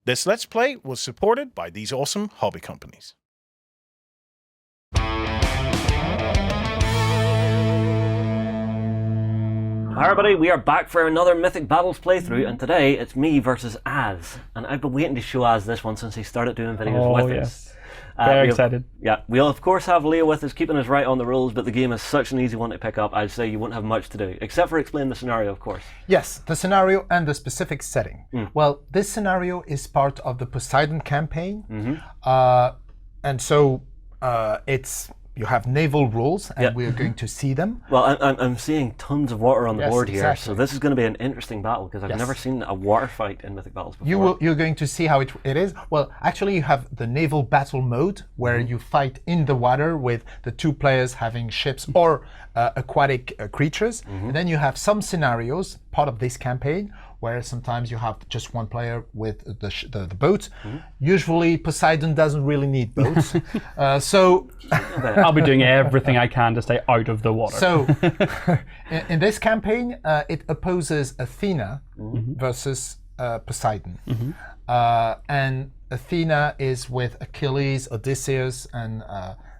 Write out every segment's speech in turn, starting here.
This Let's Play was supported by these awesome hobby companies. Hi everybody, we are back for another Mythic Battles playthrough, and today it's me versus Az. And I've been waiting to show Az this one since he started doing videos with us. Very excited. Yeah, we'll of course have Leo with us, keeping us right on the rules, but the game is such an easy one to pick up, I'd say you won't have much to do, except for explain the scenario, of course. Yes, the scenario and the specific setting. Well, this scenario is part of the Poseidon campaign, and so you have naval rules, and we're going to see them. Well, I'm seeing tons of water on the board here, so this is going to be an interesting battle, because I've never seen a water fight in Mythic Battles before. You're going to see how it is. Well, actually, you have the naval battle mode, where you fight in the water with the two players having ships or aquatic creatures. And then you have some scenarios, part of this campaign, where sometimes you have just one player with the boat. Usually Poseidon doesn't really need boats. So I'll be doing everything I can to stay out of the water. So in this campaign, it opposes Athena versus Poseidon. And Athena is with Achilles, Odysseus, and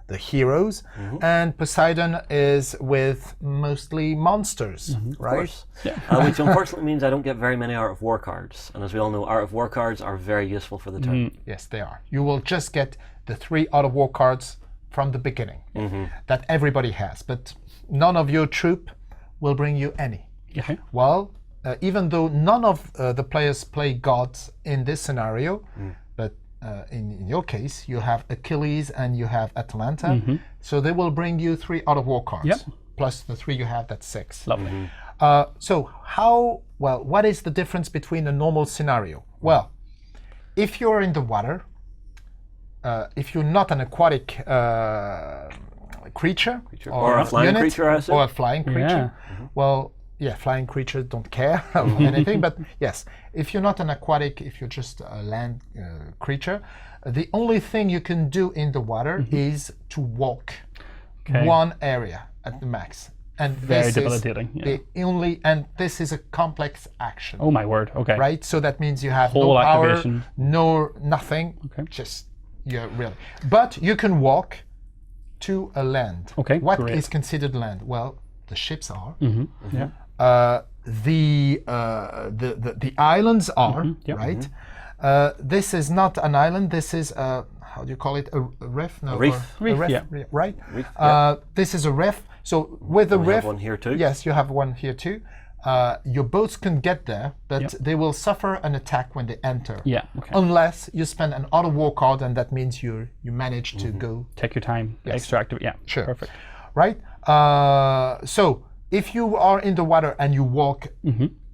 the heroes, and Poseidon is with mostly monsters, right? Which unfortunately means I don't get very many Art of War cards, and as we all know, Art of War cards are very useful for the turn. Yes, they are. You will just get the 3 Art of War cards from the beginning that everybody has, but none of your troop will bring you any. Well, even though none of the players play gods in this scenario, but in your case, you have Achilles and you have Atalanta, so they will bring you 3 Art of War cards, plus the 3 you have, that's 6. Lovely. So what is the difference between a normal scenario? Well, if you're in the water, if you're not an aquatic creature or a flying creature, I assume. Or a flying creature, well, yeah, flying creatures don't care of anything, but yes, if you're not an aquatic, if you're just a land creature, the only thing you can do in the water is to walk one area at the max. And very debilitating. The only, and this is a complex action. Oh my word, okay. Right, so that means you have whole no power, activation. nothing, just, really. But you can walk to a land. Okay, What is considered land? Well, the ships are. The islands are, right? This is not an island. This is how do you call it? A reef? No, a reef. Right. Reef, this is a reef. So with a reef, have one here too. Yes, you have one here too. Your boats can get there, but they will suffer an attack when they enter. Unless you spend an Art of War card, and that means you manage to go. Take your time. Extra active. Yeah. Sure. Perfect. Right. So if you are in the water and you walk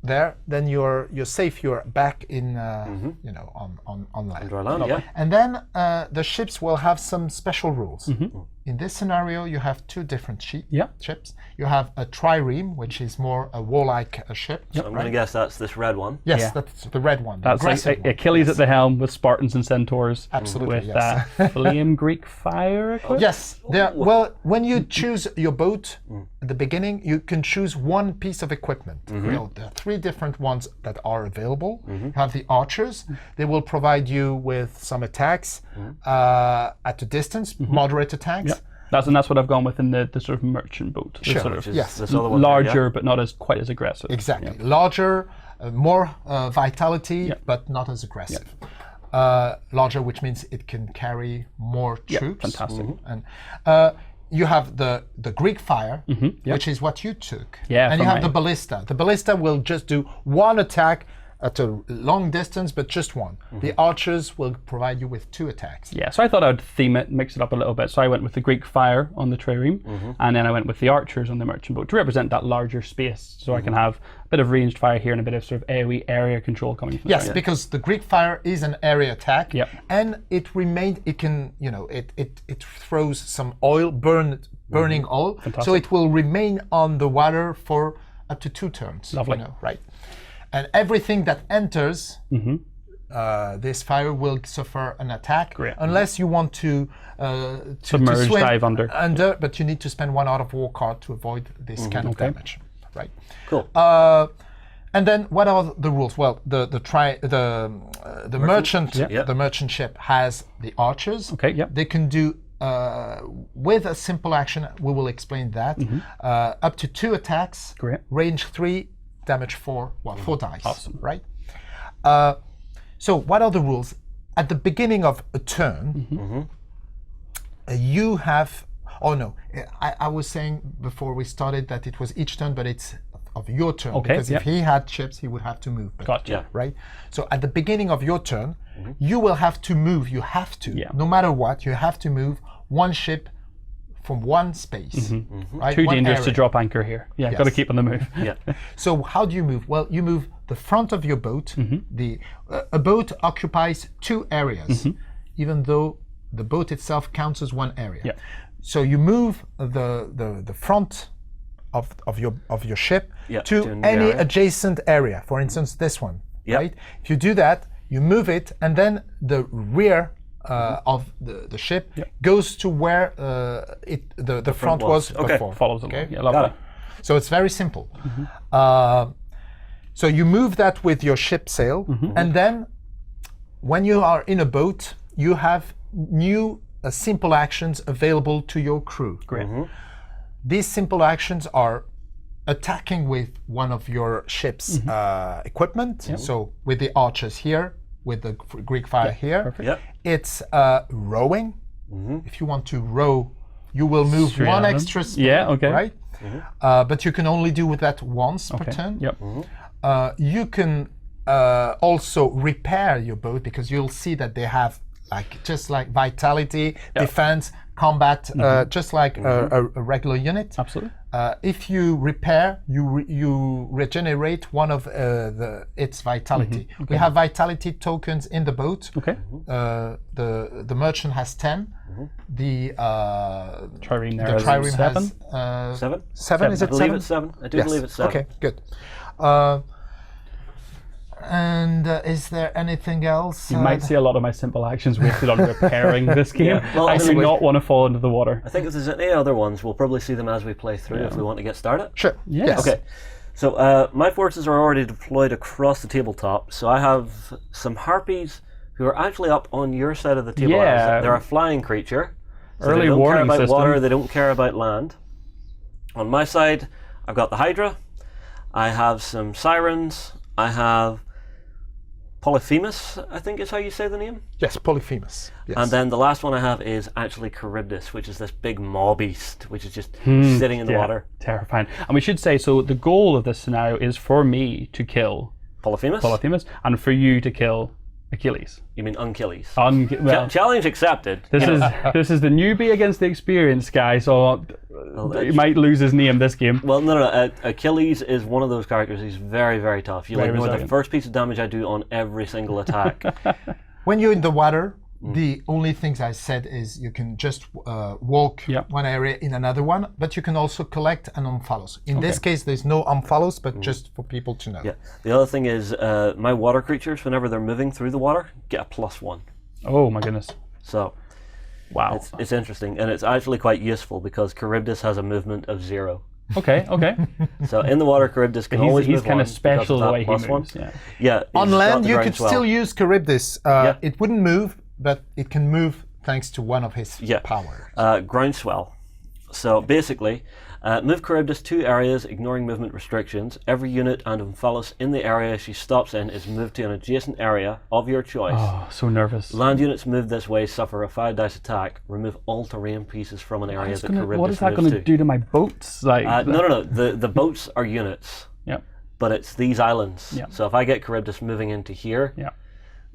there, then you're safe. You're back in on land. Under land, And then the ships will have some special rules. In this scenario, you have 2 different ships. You have a trireme, which is more a warlike ship. So I'm going to guess that's this red one. Yes, that's the red one. That's like Achilles at the helm with Spartans and centaurs. Absolutely, with that flame Greek fire equipped? Yes. Well, when you choose your boat at the beginning, you can choose one piece of equipment. There are 3 different ones that are available. You have the archers. They will provide you with some attacks at a distance, moderate attacks. That's what I've gone with in the sort of merchant boat. Sure. Sort of This other one larger, but not quite as aggressive. Exactly. Larger, more vitality, but not as aggressive. Larger, which means it can carry more troops. Fantastic. And you have the Greek fire, which is what you took. And you have the ballista. The ballista will just do one attack at a long distance, but just one. The archers will provide you with 2 attacks. Yeah, so I thought I'd theme it, mix it up a little bit. So I went with the Greek fire on the trireme, and then I went with the archers on the merchant boat to represent that larger space, so I can have a bit of ranged fire here and a bit of sort of AoE area control coming from Yes, because the Greek fire is an area attack, and it can, it throws some oil, burning oil, Fantastic. so it will remain on the water for up to 2 turns. Lovely. Right. And everything that enters this fire will suffer an attack, unless you want to submerge, swim dive under. But you need to spend 1 Art of War card to avoid this kind of damage. Right. Cool. And then what are the rules? Well, the merchant Yep. the merchant ship has the archers. Okay, yep. They can do with a simple action. We will explain that. Up to 2 attacks. Great. Range 3, damage 4. Well, 4 dice. Awesome. Right. So what are the rules? At the beginning of a turn, you have. Oh no, I was saying before we started that it was each turn, but it's of your turn. Okay, because if he had ships, he would have to move. But, Gotcha. Yeah. Right? So at the beginning of your turn, you will have to move. You have to. Yeah. No matter what, you have to move one ship from one space. Right? Too One dangerous to area. drop anchor here. Yeah, got to Yes. keep on the move. Yeah. So how do you move? Well, you move the front of your boat. A boat occupies 2 areas, even though the boat itself counts as 1 area. Yeah. So you move the front of your ship Yeah, to to a new any area. adjacent area. For instance, this one. Yep. Right? If you do that, you move it, and then the rear of the ship goes to where the front was was. Okay. before. Follows along. Okay? Yeah, lovely. Got it. So it's very simple. So you move that with your ship sail, and then when you are in a boat, you have new simple actions available to your crew. Great. These simple actions are attacking with one of your ship's equipment. So with the archers here, with the Greek fire here. perfect. Yep. It's rowing. If you want to row, you will move Straight one on. extra speed. Yeah, okay. Right? But you can only do that once per turn. Yep. You can also repair your boat, because you'll see that they have just like vitality, defense, combat, just like a regular unit. Absolutely. If you repair, you regenerate one of its vitality. We have vitality tokens in the boat. Okay. The merchant has 10. The Trireme there the is trireme 7. has 7? 7. Is I it believe 7? it's 7. I do Yes. believe it's 7. Okay, good. And is there anything else? You might see a lot of my simple actions wasted on repairing this game. Well, I do anyway- not want to fall into the water. I think if there's any other ones, we'll probably see them as we play through if we want to get started. Sure. Yes. Yes. Okay, so my forces are already deployed across the tabletop. So I have some harpies who are actually up on your side of the table. Yeah. They're a flying creature. So Early they don't warning care about system. water, they don't care about land. On my side, I've got the Hydra. I have some sirens. I have Polyphemus, I think is how you say the name. Yes, Polyphemus. Yes. And then the last one I have is actually Charybdis, which is this big maw beast, which is just sitting in the Yeah, water. terrifying. And we should say, so the goal of this scenario is for me to kill Polyphemus? Polyphemus and for you to kill Achilles. You mean Achilles? Well, Challenge accepted. this is the newbie against the experienced guy, so he might lose his name this game. Well, no. Achilles is one of those characters. He's very, very tough. You'll Very ignore the resilient. first piece of damage I do on every single attack. when you're in the water, the only things I said is you can just walk Yep. one area in another one, but you can also collect and unfollows. In this case, there's no unfollows, but just for people to know. Yeah. The other thing is my water creatures, whenever they're moving through the water, get a +1. Oh my goodness. So Wow. it's interesting, and it's actually quite useful because Charybdis has a movement of 0. Okay, okay. So in the water, Charybdis can always he's move kind one of special because the way of that he +1. moves. Yeah. Yeah. On he's got land, the you ground could swell. still use Charybdis. Yeah. It wouldn't move, but it can move thanks to one of his powers. Groundswell. So basically, move Charybdis 2 areas, ignoring movement restrictions. Every unit and Omphalos in the area she stops in is moved to an adjacent area of your choice. Oh, so nervous. Land units moved this way suffer a 5 dice attack. Remove all terrain pieces from an area that Charybdis What is that moves going to to. do to my boats? Like, No. The boats are units, Yep. but it's these islands. Yeah. So if I get Charybdis moving into here, Yeah.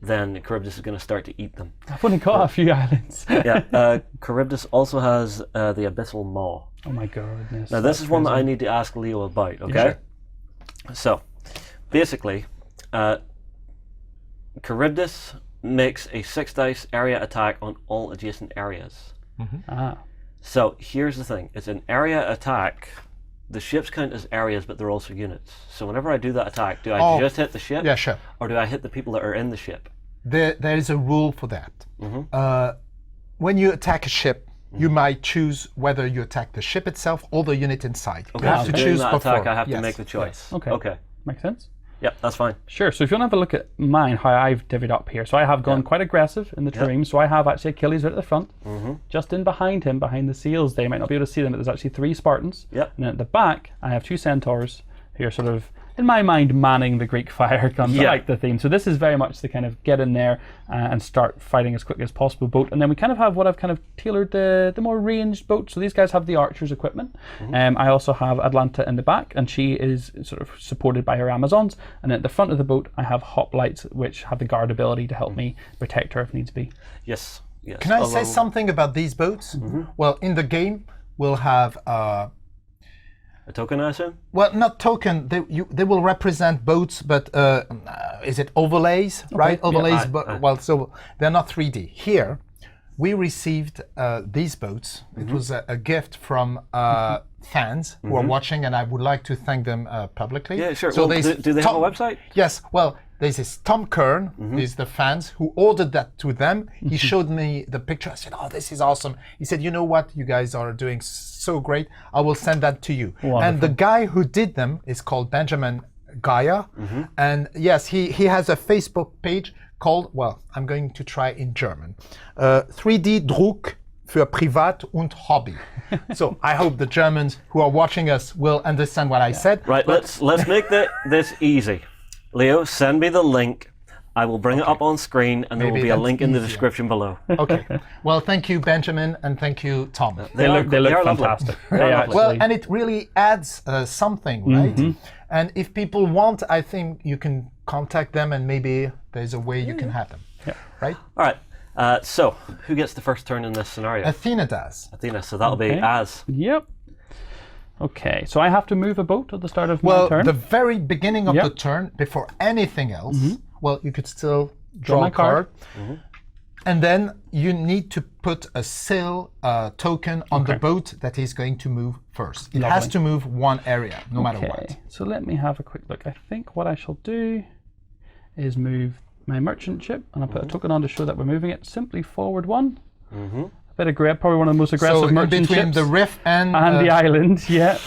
then Charybdis is going to start to eat them. I've only got a few islands. Yeah. Charybdis also has the Abyssal Maw. Oh my goodness. Now this is one that I need to ask Leo about, okay? So, basically, Charybdis makes a 6 dice area attack on all adjacent areas. Ah. So, here's the thing. It's an area attack. The ships count as areas, but they're also units. So whenever I do that attack, do I just hit the ship? Yeah, sure. Or do I hit the people that are in the ship? There is a rule for that. When you attack a ship, you might choose whether you attack the ship itself or the unit inside. Okay, You have so to during choose that before. attack, I have to Yes. make the choice. Okay. Okay. Makes sense. Yep, that's fine. Sure. So if you want to have a look at mine, how I've divvied up here. So I have gone quite aggressive in the trireme. So I have actually Achilles right at the front. Just in behind him, behind the seals, they might not be able to see them, but there's actually 3 Spartans. Yep. And then at the back, I have 2 centaurs who are sort of, in my mind, manning the Greek fire guns. I like the theme. So this is very much the kind of get in there and start fighting as quickly as possible boat. And then we kind of have what I've kind of tailored the more ranged boat. So these guys have the archers equipment. I also have Atalanta in the back, and she is sort of supported by her Amazons. And at the front of the boat, I have hoplites, which have the guard ability to help me protect her if needs be. Yes. Yes. Can I say something about these boats? Well, in the game, we'll have a token, I assume? well, not token. They will represent boats, but is it overlays, right? Overlays, well, so they're not 3D. Here, we received these boats. It was a gift from fans who are watching, and I would like to thank them publicly. Yeah, sure. So Well, do they have a website? Yes. Well, this is Tom Kern, is the fans who ordered that to them. He showed me the picture. I said, "Oh, this is awesome." He said, "You know what? You guys are doing so great. I will send that to you." Wonderful. And the guy who did them is called Benjamin Gaia. And yes, he has a Facebook page called, well, I'm going to try in German, 3D Druck für Privat und Hobby. So I hope the Germans who are watching us will understand what I said. Right, let's make this easy. Leo, send me the link. I will bring it up on screen, and there will Maybe be a that's link in the easier. description below. Okay. Well, thank you, Benjamin, and thank you, Tom. They look lovely. fantastic. They They are actually- Well, and it really adds something, right? And if people want, I think you can contact them, and maybe there's a way you can have them. Right? All right. So, who gets the first turn in this scenario? Athena does. Athena. So that'll be Okay. Az. Yep. Okay, so I have to move a boat at the start of my Well, turn. the very beginning of Yep. the turn, before anything else, well, you could still draw my a card. card. And then you need to put a sail token on the boat that is going to move first. It has to move one area, no matter what. Okay, so let me have a quick look. I think what I shall do is move my merchant ship, and I'll put a token on to show that we're moving it simply forward 1. A bit of great, probably one of the most aggressive So in merchant between ships. the riff and the island, Yeah.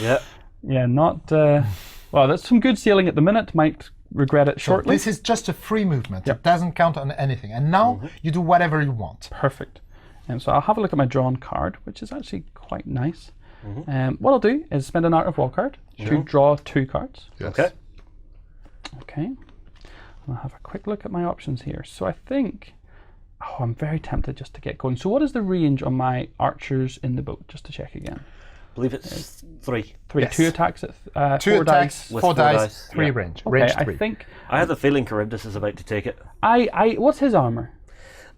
Yeah, not... well, that's some good sailing at the minute. Might regret it shortly. this is just a free movement. It doesn't count on anything. And now you do whatever you want. Perfect. And so I'll have a look at my drawn card, which is actually quite nice. What I'll do is spend an Art of War card to draw 2 cards. Okay. Okay. I'll have a quick look at my options here. So I think... Oh, I'm very tempted just to get going. So what is the range on my archers in the boat? Just to check again. I believe it's 3. 3. Yes. 2 attacks at 2 4 attacks, dice. With 4 4 dice, dice. 3 Yeah. range. Okay, Range I 3. think... I have the feeling Charybdis is about to take it. What's his armor?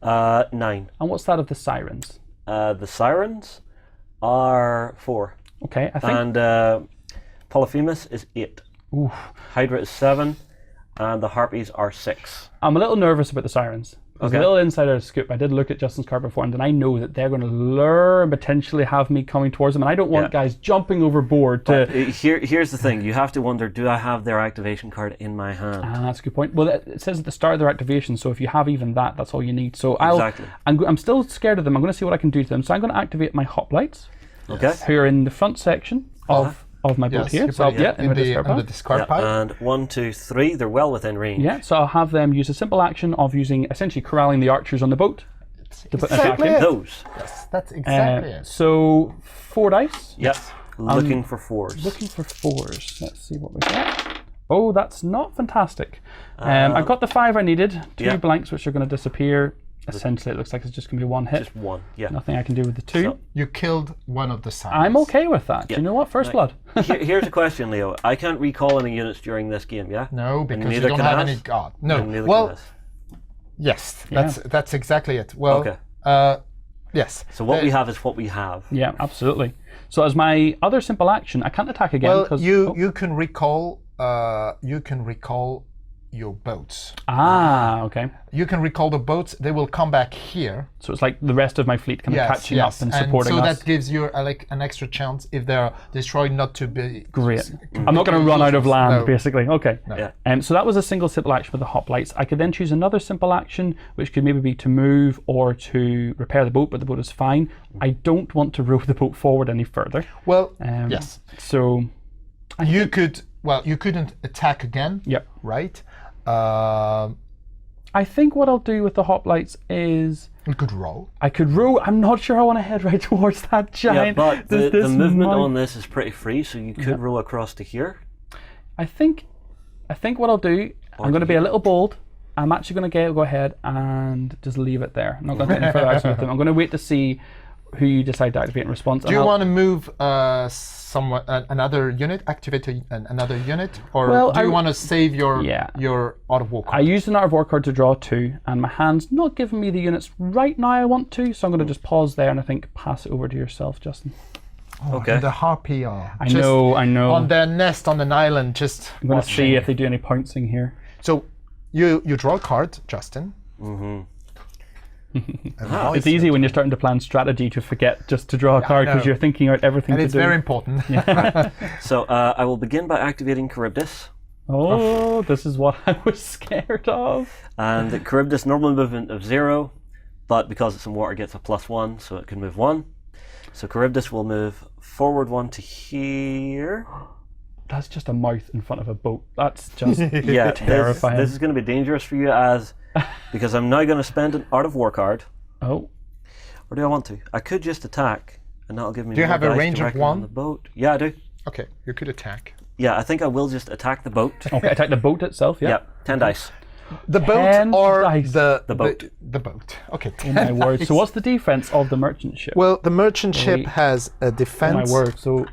9. And what's that of the sirens? The Sirens are 4. Okay, I think... And Polyphemus is 8. Oof. Hydra is 7. And the Harpies are 6. I'm a little nervous about the sirens. There's a little insider scoop. I did look at Justin's card before, and I know that they're going to lure and potentially have me coming towards them, and I don't want guys jumping overboard to... Here's the thing. You have to wonder, do I have their activation card in my hand? That's a good point. Well, it says at the start of their activation, so if you have even that, that's all you need. So Exactly. I'm still scared of them. I'm going to see what I can do to them. So I'm going to activate my hoplites, Okay. who are in the front section of my boat here. you So put it in my in the discard pile. discard pile. And 1, 2, 3, they're well within range. Yeah, so I'll have them use a simple action of using, essentially corralling the archers on the boat to put an attack Exactly in. it. Those. That's exactly it. So 4 dice. Yep. Looking for 4s. Looking for 4s. Let's see what we got. Oh, that's not fantastic. I got the 5 I needed. 2 blanks, which are going to disappear. Essentially, it looks like it's just going to be 1 hit. Just 1. Yeah. Nothing I can do with the 2. So- You killed one of the sides. I'm okay with that. Do you know what? First blood. Here's a question, Leo. I can't recall any units during this game, yeah? No, because you neither don't can have us? any god. No. And neither Well, can us. yes, that's exactly it. Well, Okay. yes. So what we have is what we have. Yeah, absolutely. So as my other simple action, I can't attack again. Well, 'cause- you can recall your boats. Okay. You can recall the boats. They will come back here. So it's like the rest of my fleet kind of catching up and supporting so us. that gives you like an extra chance if they're destroyed not to be Great. I'm not going to run out of land, No. basically. Okay. Yeah. So that was a single simple action with the hoplites. I could then choose another simple action, which could maybe be to move or to repair the boat, but the boat is fine. I don't want to row the boat forward any further. Well, yes. So You could. well, you couldn't attack again. Yep. Right. I think what I'll do with the hoplites is You could roll. I could row. I'm not sure I want to head right towards that Yeah, giant. but Does the this movement might- on this is pretty free, so you could row across to here. I think what I'll do, I'm going to be a little bold. I'm actually going to go ahead and just leave it there. I'm not going to get any further action with them. I'm going to wait to see who you decide to activate in response. Do you want to move another unit, activate another unit, or Well, do you I- want to save your Yeah. your Out of War I card? used an Art of War card to draw 2, and my hand's not giving me the units right now I want to, so I'm going to just pause there and I think pass it over to yourself, Justin. Okay. And the harpy are I know. on their nest on an island. Just I'm going to watching. see if they do any pouncing here. So you draw a card, Justin. It's easy when you're starting to plan strategy to forget just to draw a card because know. you're thinking out everything And to it's do. very important. So I will begin by activating Charybdis. Oh, this is what I was scared of. And the Charybdis normal movement of 0, but because it's in water gets a +1, so it can move 1. So Charybdis will move forward 1 to here. That's just a mouth in front of a boat. That's just Yeah, terrifying. This is going to be dangerous for you because I'm now going to spend an Art of War card. Oh, Or do I want to? I could just attack, and that'll give me. Do you more have a dice range of directly on 1? the boat? Yeah, I do. Okay, you could attack. Yeah, I think I will just attack the boat. okay. Attack the boat itself. Yeah. Yep, 10 dice. The boat 10 or dice. the boat. The boat. Okay. Oh my word. So what's the defense of the merchant ship? Well, the merchant ship Wait. has a Oh my defense. word. So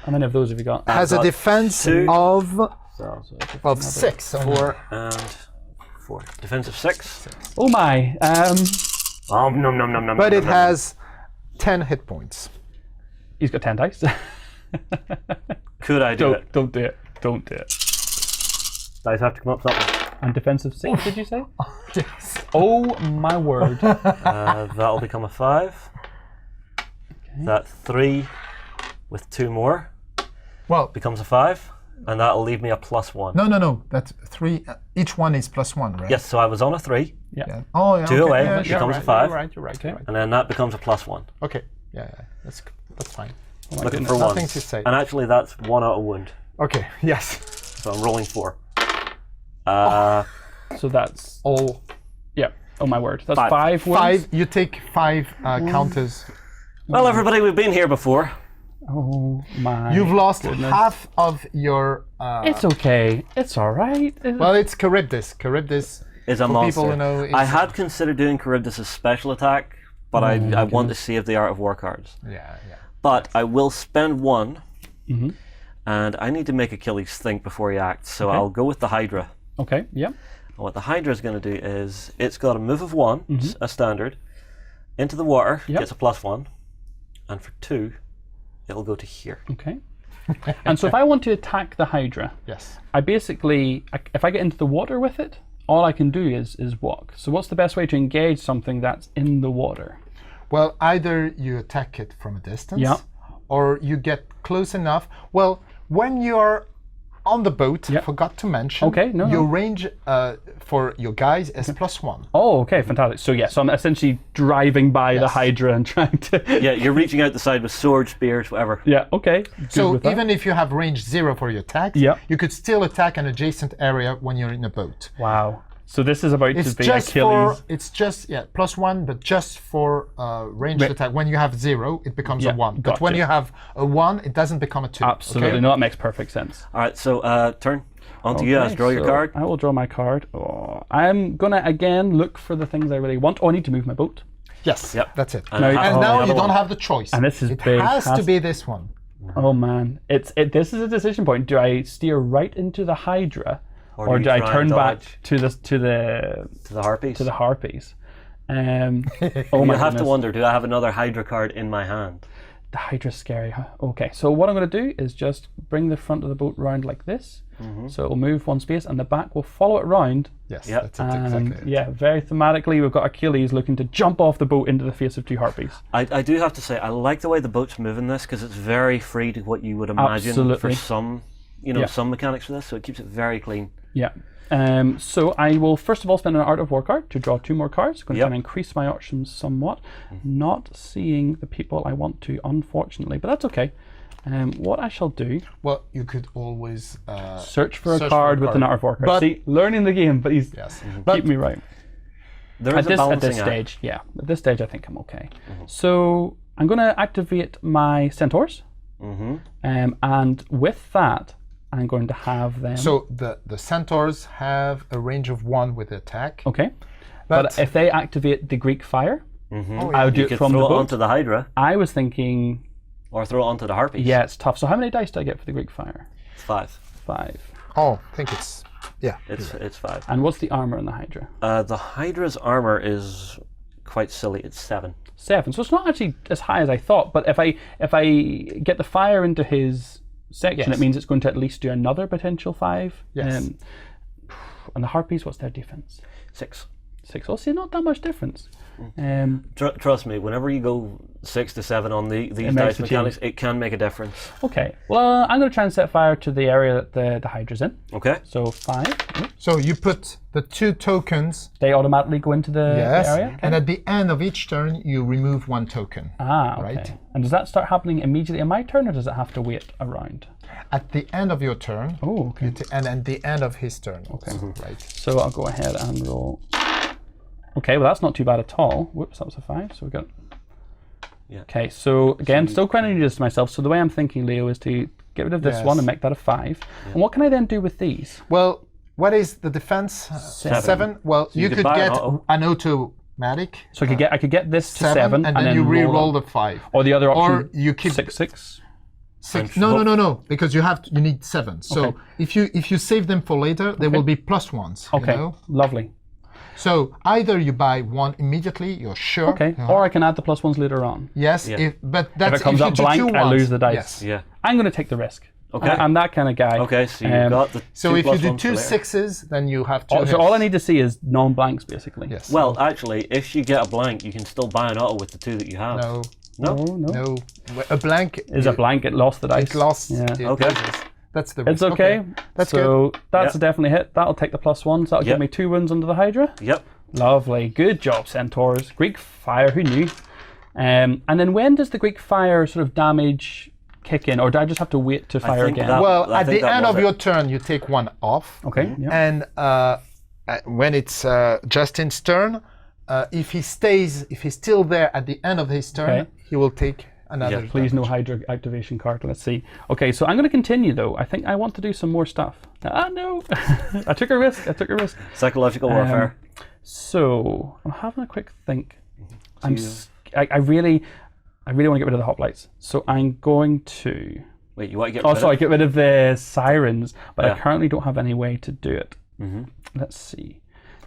how many of those have you got? Has a got defense 2. of 6 or 4 and 4. Defense of 6. Oh my. Oh, nom. but it has 10 hit points. He's got 10 dice. Could I do it? Don't do it. Don't do it. Dice have to come up something. And defensive 6, did you say? Yes. Oh my word. That'll become a 5. That 3 with 2 more Well, becomes a 5, and that'll leave me a +1. no. That's 3. Each one is +1, right? Yes, so I was on a 3, Yeah. Oh, yeah. 2 okay. away, Yeah, which you're becomes a right, 5. You're right. You're right. You're right. and then that becomes a +1. Okay. Yeah. That's fine. Looking for Nothing 1s. to say. And actually, that's 1 out of wound, Okay. Yes. so I'm rolling 4. So that's, All yeah. Oh my word. That's 5. 5 wounds. 5. You take 5 counters. Well, everybody, we've been here before. Oh my. You've lost goodness. half of your. It's okay. It's all right. Well, it's Charybdis. Charybdis. Is a For monster. people who know, I it's- had considered doing Charybdis' special attack, but I want to save the Art of War cards. Yeah. But I will spend 1, Mm-hmm. and I need to make Achilles think before he acts, so I'll go with the Hydra. Okay. Yeah. And what the Hydra is going to do is it's got a move of 1, Mm-hmm. a standard, into the water, Yep. gets a +1, and for 2, it'll go to here. Okay. And so if I want to attack the Hydra, Yes. I basically, if I get into the water with it, all I can do is walk. So what's the best way to engage something that's in the water? Well, either you attack it from a distance, Yeah. or you get close enough. Well, when you're on the boat, Yeah. forgot to mention, Okay, no, your no. range for your guys is +1. Oh, okay, fantastic. So yeah, so I'm essentially driving by the Yes. Hydra and trying to. Yeah, you're reaching out the side with swords, spears, whatever. Yeah. Okay. Good So with that. even if you have range 0 for your attacks, Yeah. you could still attack an adjacent area when you're in a boat. Wow. So this is about It's to be just Achilles. it's just +1, but just for ranged Right. attack. When you have 0, it becomes Yeah, a 1. But when gotcha. you have a 1, it doesn't become a 2. Absolutely. Okay? No, that makes perfect sense. All right, so turn. On to you, Okay, guys. Draw your so card. I will draw my card. Oh, I'm gonna again look for the things I really want. Oh, I need to move my boat. Yes, Yep. that's it. And No, it has And to be now the you other don't one. have the choice. And this is it big. has to Has- be this one. Oh man, this is a decision point. Do I steer right into the Hydra, or you do I try turn and back dodge to the to the Harpies? to the Harpies? Oh you my have to goodness. wonder, do I have another Hydra card in my hand? The Hydra's scary. Huh? Okay, so what I'm going to do is just bring the front of the boat round like this. So it will move 1 space, and the back will follow it round. Yes, Yep. that's it, And exactly. yeah, very thematically, we've got Achilles looking to jump off the boat into the face of 2 Harpies. I do have to say, I like the way the boat's moving this because it's very free to what you would imagine Absolutely. for some, Yeah. some mechanics for this. So it keeps it very clean. Yeah. So I will first of all spend an Art of War card to draw 2 more cards. I'm going to try and increase my options somewhat. Not seeing the people I want to, unfortunately, but that's okay. What I shall do, Well, you could always search for a card with an art of war card. But- See, learning the game, but he's yes. keep me right. There is At a balancing this act. stage, yeah. At this stage, I think I'm okay. So I'm going to activate my centaurs, and with that, I'm going to have them. So the centaurs have a range of 1 with attack. Okay. But if they activate the Greek fire, I'll do You it could from the throw it boat. onto the Hydra, I was thinking, or throw it onto the Harpies. yeah, it's tough. So how many dice do I get for the Greek fire? It's 5. 5. Oh, I think it's It's 5. And what's the armor on the Hydra? The Hydra's armor is quite silly. It's 7. 7. So it's not actually as high as I thought. But if I get the fire into his section, Yes. it means it's going to at least do another potential 5. Yes. And the Harpies, what's their defense? 6. 6. Oh, see, not that much difference. Trust me, whenever you go 6 to 7 on these makes dice a mechanics, it can make a difference. Okay. Well, I'm going to try and set fire to the area that the Hydra's in. Okay. So 5. So you put the 2 tokens, They automatically go into the yes, area. Okay. and at the end of each turn, you remove 1 token. Okay. right. And does that start happening immediately in my turn, or does it have to wait around? At the end of your turn, Oh, okay. and at the end of his turn. Okay. Right. So I'll go ahead and roll. Okay, well that's not too bad at all. Whoops, that was a 5. So we got. Yeah. Okay, so again, still quite new to myself. So the way I'm thinking, Leo, is to get rid of this Yes. one and make that a 5. And what can I then do with these? Well, what is the defense? 7. Well, you could could buy get an auto. an automatic. So I could get this to 7, and then you roll re-roll them. the 5. Or the other option, Or you keep 6. 6. No, because you need 7. So Okay. if you save them for later, they will be +1s. Okay, You know? lovely. So either you buy 1 immediately, you're sure. Okay, or I can add the +1s later on. Yes, Yeah. but that's If it comes you up do blank, 2 I ones. lose the dice. Yes. Yeah. I'm going to take the risk. Okay. I'm that kind of guy. Okay, so you've got the So 2 if you plus do ones 2 for later. 6s, then you have 2 So all I need to see is non-blanks, basically. Yes. Well, actually, if you get a blank, you can still buy an auto with the 2 that you have. No. No? Oh, no. No. A blank Is a blank, it lost the dice. It lost. Yeah. it Okay. loses. That's the risk. It's okay. That's so that's Yeah. a definitely hit. That'll take the +1s. That'll Yep. give me 2 wins under the Hydra. Yep. Lovely. Good job, Centaurs. Greek fire, who knew? And then when does the Greek fire sort of damage kick in? Or do I just have to wait to fire think again? that- Well, I at think the that end was of it. your turn, you take 1 off. Okay. Yeah. And when it's Justin's turn, if he's still there at the end of his turn, Okay. he will take another. Yeah, Please no Hydra activation card. Let's see. Okay, so I'm going to continue though. I think I want to do some more stuff. Ah, no. I took a risk. Psychological warfare. So I'm having a quick think. I really want to get rid of the hoplites. So I'm going to. Wait, you want to get Oh, rid sorry, of get rid of the sirens, but I Yeah. currently don't have any way to do it. Let's see.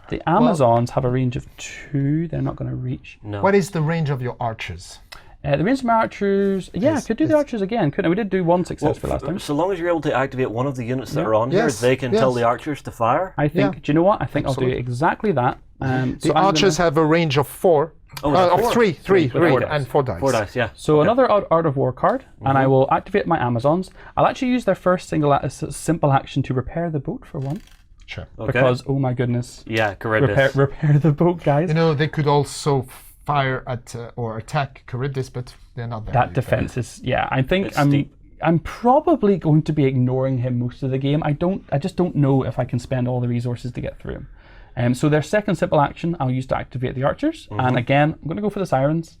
The Amazons have a range of 2. They're not going to reach. No. What is the range of your archers? The range of my archers. Yeah, I could do the archers again, couldn't I? We did do 1 successful last time. So long as you're able to activate one of the units that are on Yes, here, they can tell yes. the archers to fire. I think. Yeah. Do you know what? I think I'll do Absolutely. exactly that. The archers have a range of 4. Oh, Of four. 3, With 4 dice. and 4 dice. 4 dice, yeah. So another Art of War card, and I will activate my Amazons. I'll actually use their first simple action to repair the boat for 1, Sure. Okay. because oh my goodness, Yeah, Charybdis. repair the boat, guys. You know, they could also fire at or attack Charybdis, but they're not there. That defense is I think It's steep. I'm probably going to be ignoring him most of the game. I just don't know if I can spend all the resources to get through him. So their second simple action I'll use to activate the archers, and again I'm going to go for the sirens.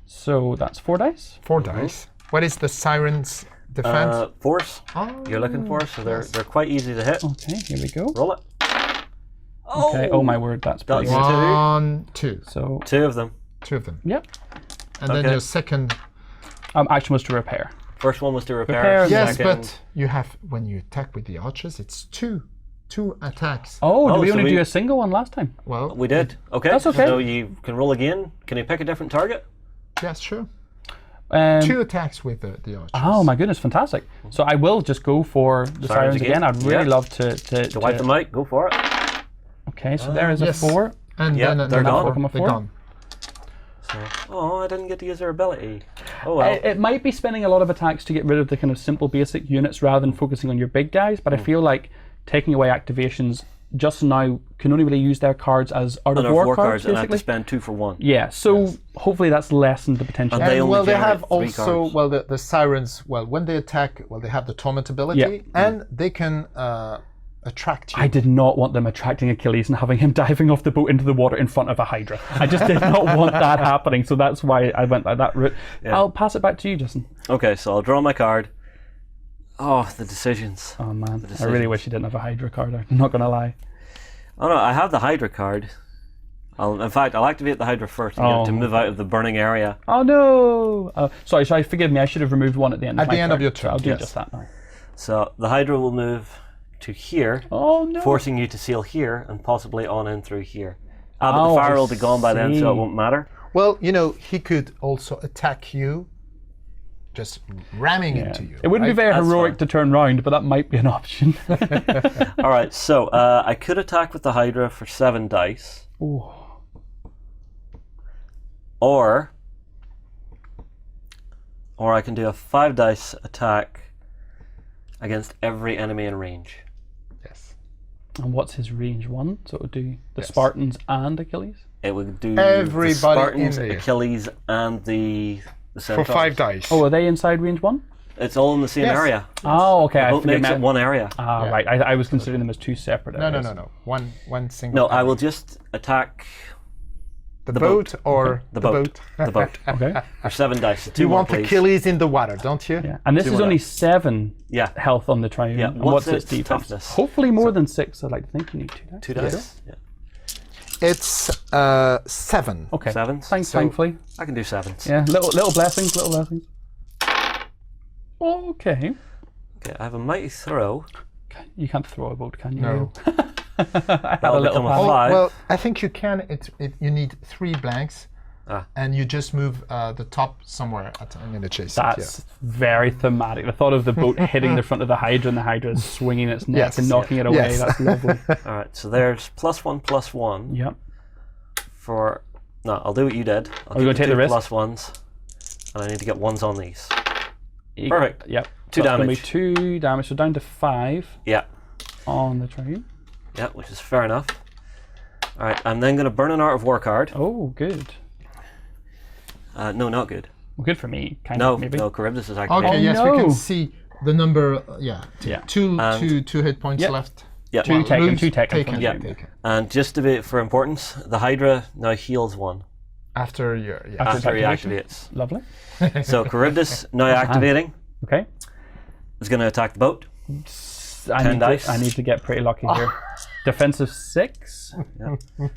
So that's 4 dice. 4 dice. What is the siren's defense? Force. You're looking for, so they're quite easy to hit. Okay, here we go. Roll it. Okay. Oh my word, that's pretty That's- good. 1, 2. So 2 of them. 2 of them. yep. And then Okay. your second. Action was to repair. First one was to repair. Repair, Yes, second- but you have, when you attack with the archers, it's two attacks. Oh, did we so only we- do a single one last time? Well, We did. Okay. That's okay. So you can roll again. Can you pick a different target? yes, sure. 2 2 attacks with the archers. Oh my goodness, fantastic! So I will just go for the sirens again. I'd really Yeah. love to To wipe them out, go for it. Okay, so there is a yes. 4. And Yeah, then they're another gone. four. Become a They're four? gone. Oh, I didn't get to use their ability. Oh well. It might be spending a lot of attacks to get rid of the kind of simple basic units rather than focusing on your big guys, but I feel like taking away activations just now can only really use their cards as out of war cards, and I have to basically. spend 2 for 1. Yeah, so hopefully that's lessened the potential. And they only well, they generate have 3 also cards. well the sirens. Well, when they attack, well, they have the torment ability, Yeah. and they can attract you. I did not want them attracting Achilles and having him diving off the boat into the water in front of a Hydra. I just did not want that happening, so that's why I went by that route. Yeah. I'll pass it back to you, Justin. Okay, so I'll draw my card. Oh, the decisions. Oh man, I really decisions. wish you didn't have a Hydra card. I'm not gonna lie. Oh no, I have the Hydra card. In fact, I'll activate the Hydra first and get it to move out of the burning area. Oh no! Sorry, forgive me. I should have removed one at the end. At of my the end of turn. your So turn, I'll do yes. just that now. So the Hydra will move to here, Oh no! forcing you to seal here and possibly on in through here. But Oh, the fire I will be gone by then, so see. it won't matter. Well, he could also attack you, just ramming into you. It wouldn't be very That's heroic fine. to turn round, but that might be an option. All right, so I could attack with the Hydra for 7 dice, Ooh. or I can do a 5 dice attack against every enemy in range. Yes. And what's his range? 1? So it would do the Yes. Spartans and Achilles? It would do Everybody the Spartans, in there. Achilles, and the For Centaurs. 5 dice. Oh, are they inside range 1? It's all in the same Yes. area. Oh, okay. I Both forget makes my- it one area. Ah, Yeah. right. I was considering them as 2 separate No. areas. One single. No, I area. will just attack The boat or the boat. The boat. Okay. For 7 dice. 2 You more, want please. Achilles in the water, don't you? Yeah. And this Do is what only I- 7 Yeah. health on the triune. Yeah. And What's its its defense? toughness? Hopefully more than 6. I'd like to think you need 2 dice. 2 dice. Yeah. It's 7. Okay. 7s. Thankfully. I can do 7s. Yeah. Little blessings. Little blessings. Okay. Okay, I have a mighty throw. You can't throw a boat, can you? No. I had That'll a little become a panic. 5. Well, I think you can. You need 3 blanks, Ah. and you just move the top somewhere I'm going to chase That's very thematic. The thought of the boat hitting the front of the Hydra and the Hydra is swinging its neck Yes. and knocking it away. Yes. That's lovely. All right, so there's +1/+1 Yep. for. No, I'll do what you did. I'll you gonna take the risk? +1s, and I need to get 1s on these. You- Perfect. Yep. 2 So that's gonna damage. be 2 damage, so down to 5 Yeah, on the triune. yeah, which is fair enough. All right, I'm then going to burn an Art of War card. Oh, good. No, not good. Well, good for me, kind No, of, maybe. no, Charybdis is activated. Okay, Oh, yes, we no. can see the number. Yeah. Two And- hit points Yep. left. Yeah, Two taken, lose, 2 taken. taken. from Yeah. the game. Taken. and just to be for importance, the Hydra now heals 1 After your after he activation. activates. Lovely. So Charybdis now activating Okay. is going to attack the boat. I 10 need dice. I need to get pretty lucky here. Defensive 6.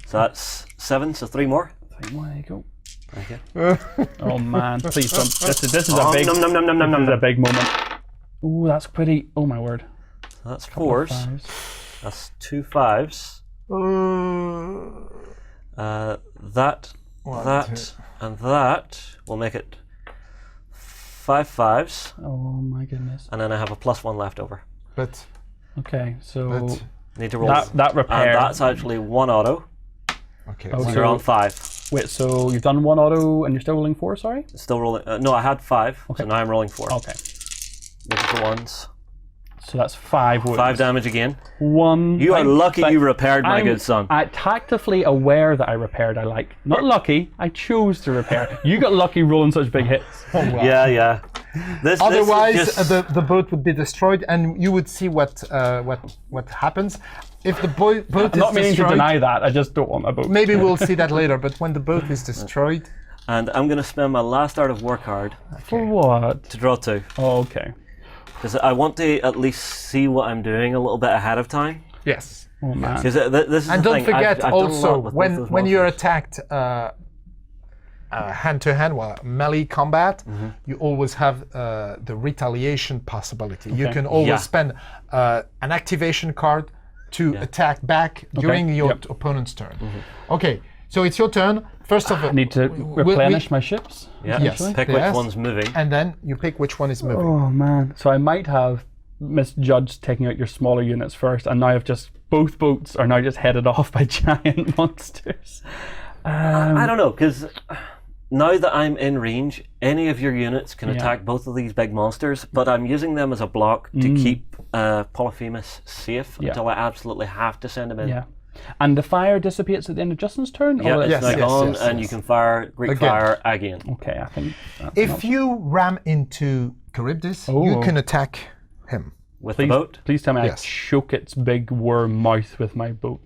So that's 7, so 3 more. There you go. Okay. Oh man, please don't. This is a Oh, big. nom, nom, nom, nom, nom, This is nom. a big moment. Ooh, that's pretty. Oh my word. So that's Couple of 4s. 5s. That's 2 5s. That, and that will make it 5 5s, Oh my goodness. and then I have a +1 left over. But Okay, so but Need to roll. that repair. And that's actually 1 auto. okay. Oh, So so- you're on 5. Wait, so you've done 1 auto and you're still rolling 4, sorry? Still rolling. No, I had 5, Okay. so now I'm rolling 4. Okay. Looking for 1s. So that's 5 wounds. 5 damage again. 1. You are lucky but you repaired, my I'm good son. tactically aware that I repaired, I like. Not lucky, I chose to repair. You got lucky rolling such big hits. Yeah, yeah. This Otherwise, this is just, the boat would be destroyed, and you would see what happens if the boat I'm is not meaning to destroyed. deny that, I just don't want my boat. Maybe we'll see that later. But when the boat is destroyed, and I'm going to spend my last Art of War card For what? to draw 2. Oh, okay. Because I want to at least see what I'm doing a little bit ahead of time. yes. Oh man. Because this is And the don't thing. forget I've done a also lot with both those when you're monsters. attacked hand to hand, well, melee combat, Mm-hmm. you always have the retaliation possibility. You Okay. can always Yeah. spend an activation card to attack back during your opponent's turn. Okay, so it's your turn. First of all, I need to replenish my ships. Yeah, Yes. pick which Yes. one's moving. and then you pick which one is moving. Oh man. So I might have misjudged taking out your smaller units first, and now I've just both boats are now just headed off by giant monsters. I don't know, because now that I'm in range, any of your units can Yeah. attack both of these big monsters, but I'm using them as a block to keep Polyphemus safe Yeah. until I absolutely have to send him in. Yeah. And the fire dissipates at the end of Justin's turn? Yeah, Or it's Yes, now yes, gone, yes, and yes. you can fire Greek Again. fire again. Okay, I think that's If you ram into Charybdis, you Oh. can attack him. With please, the boat? please tell me Yes. I choke its big worm mouth with my boat.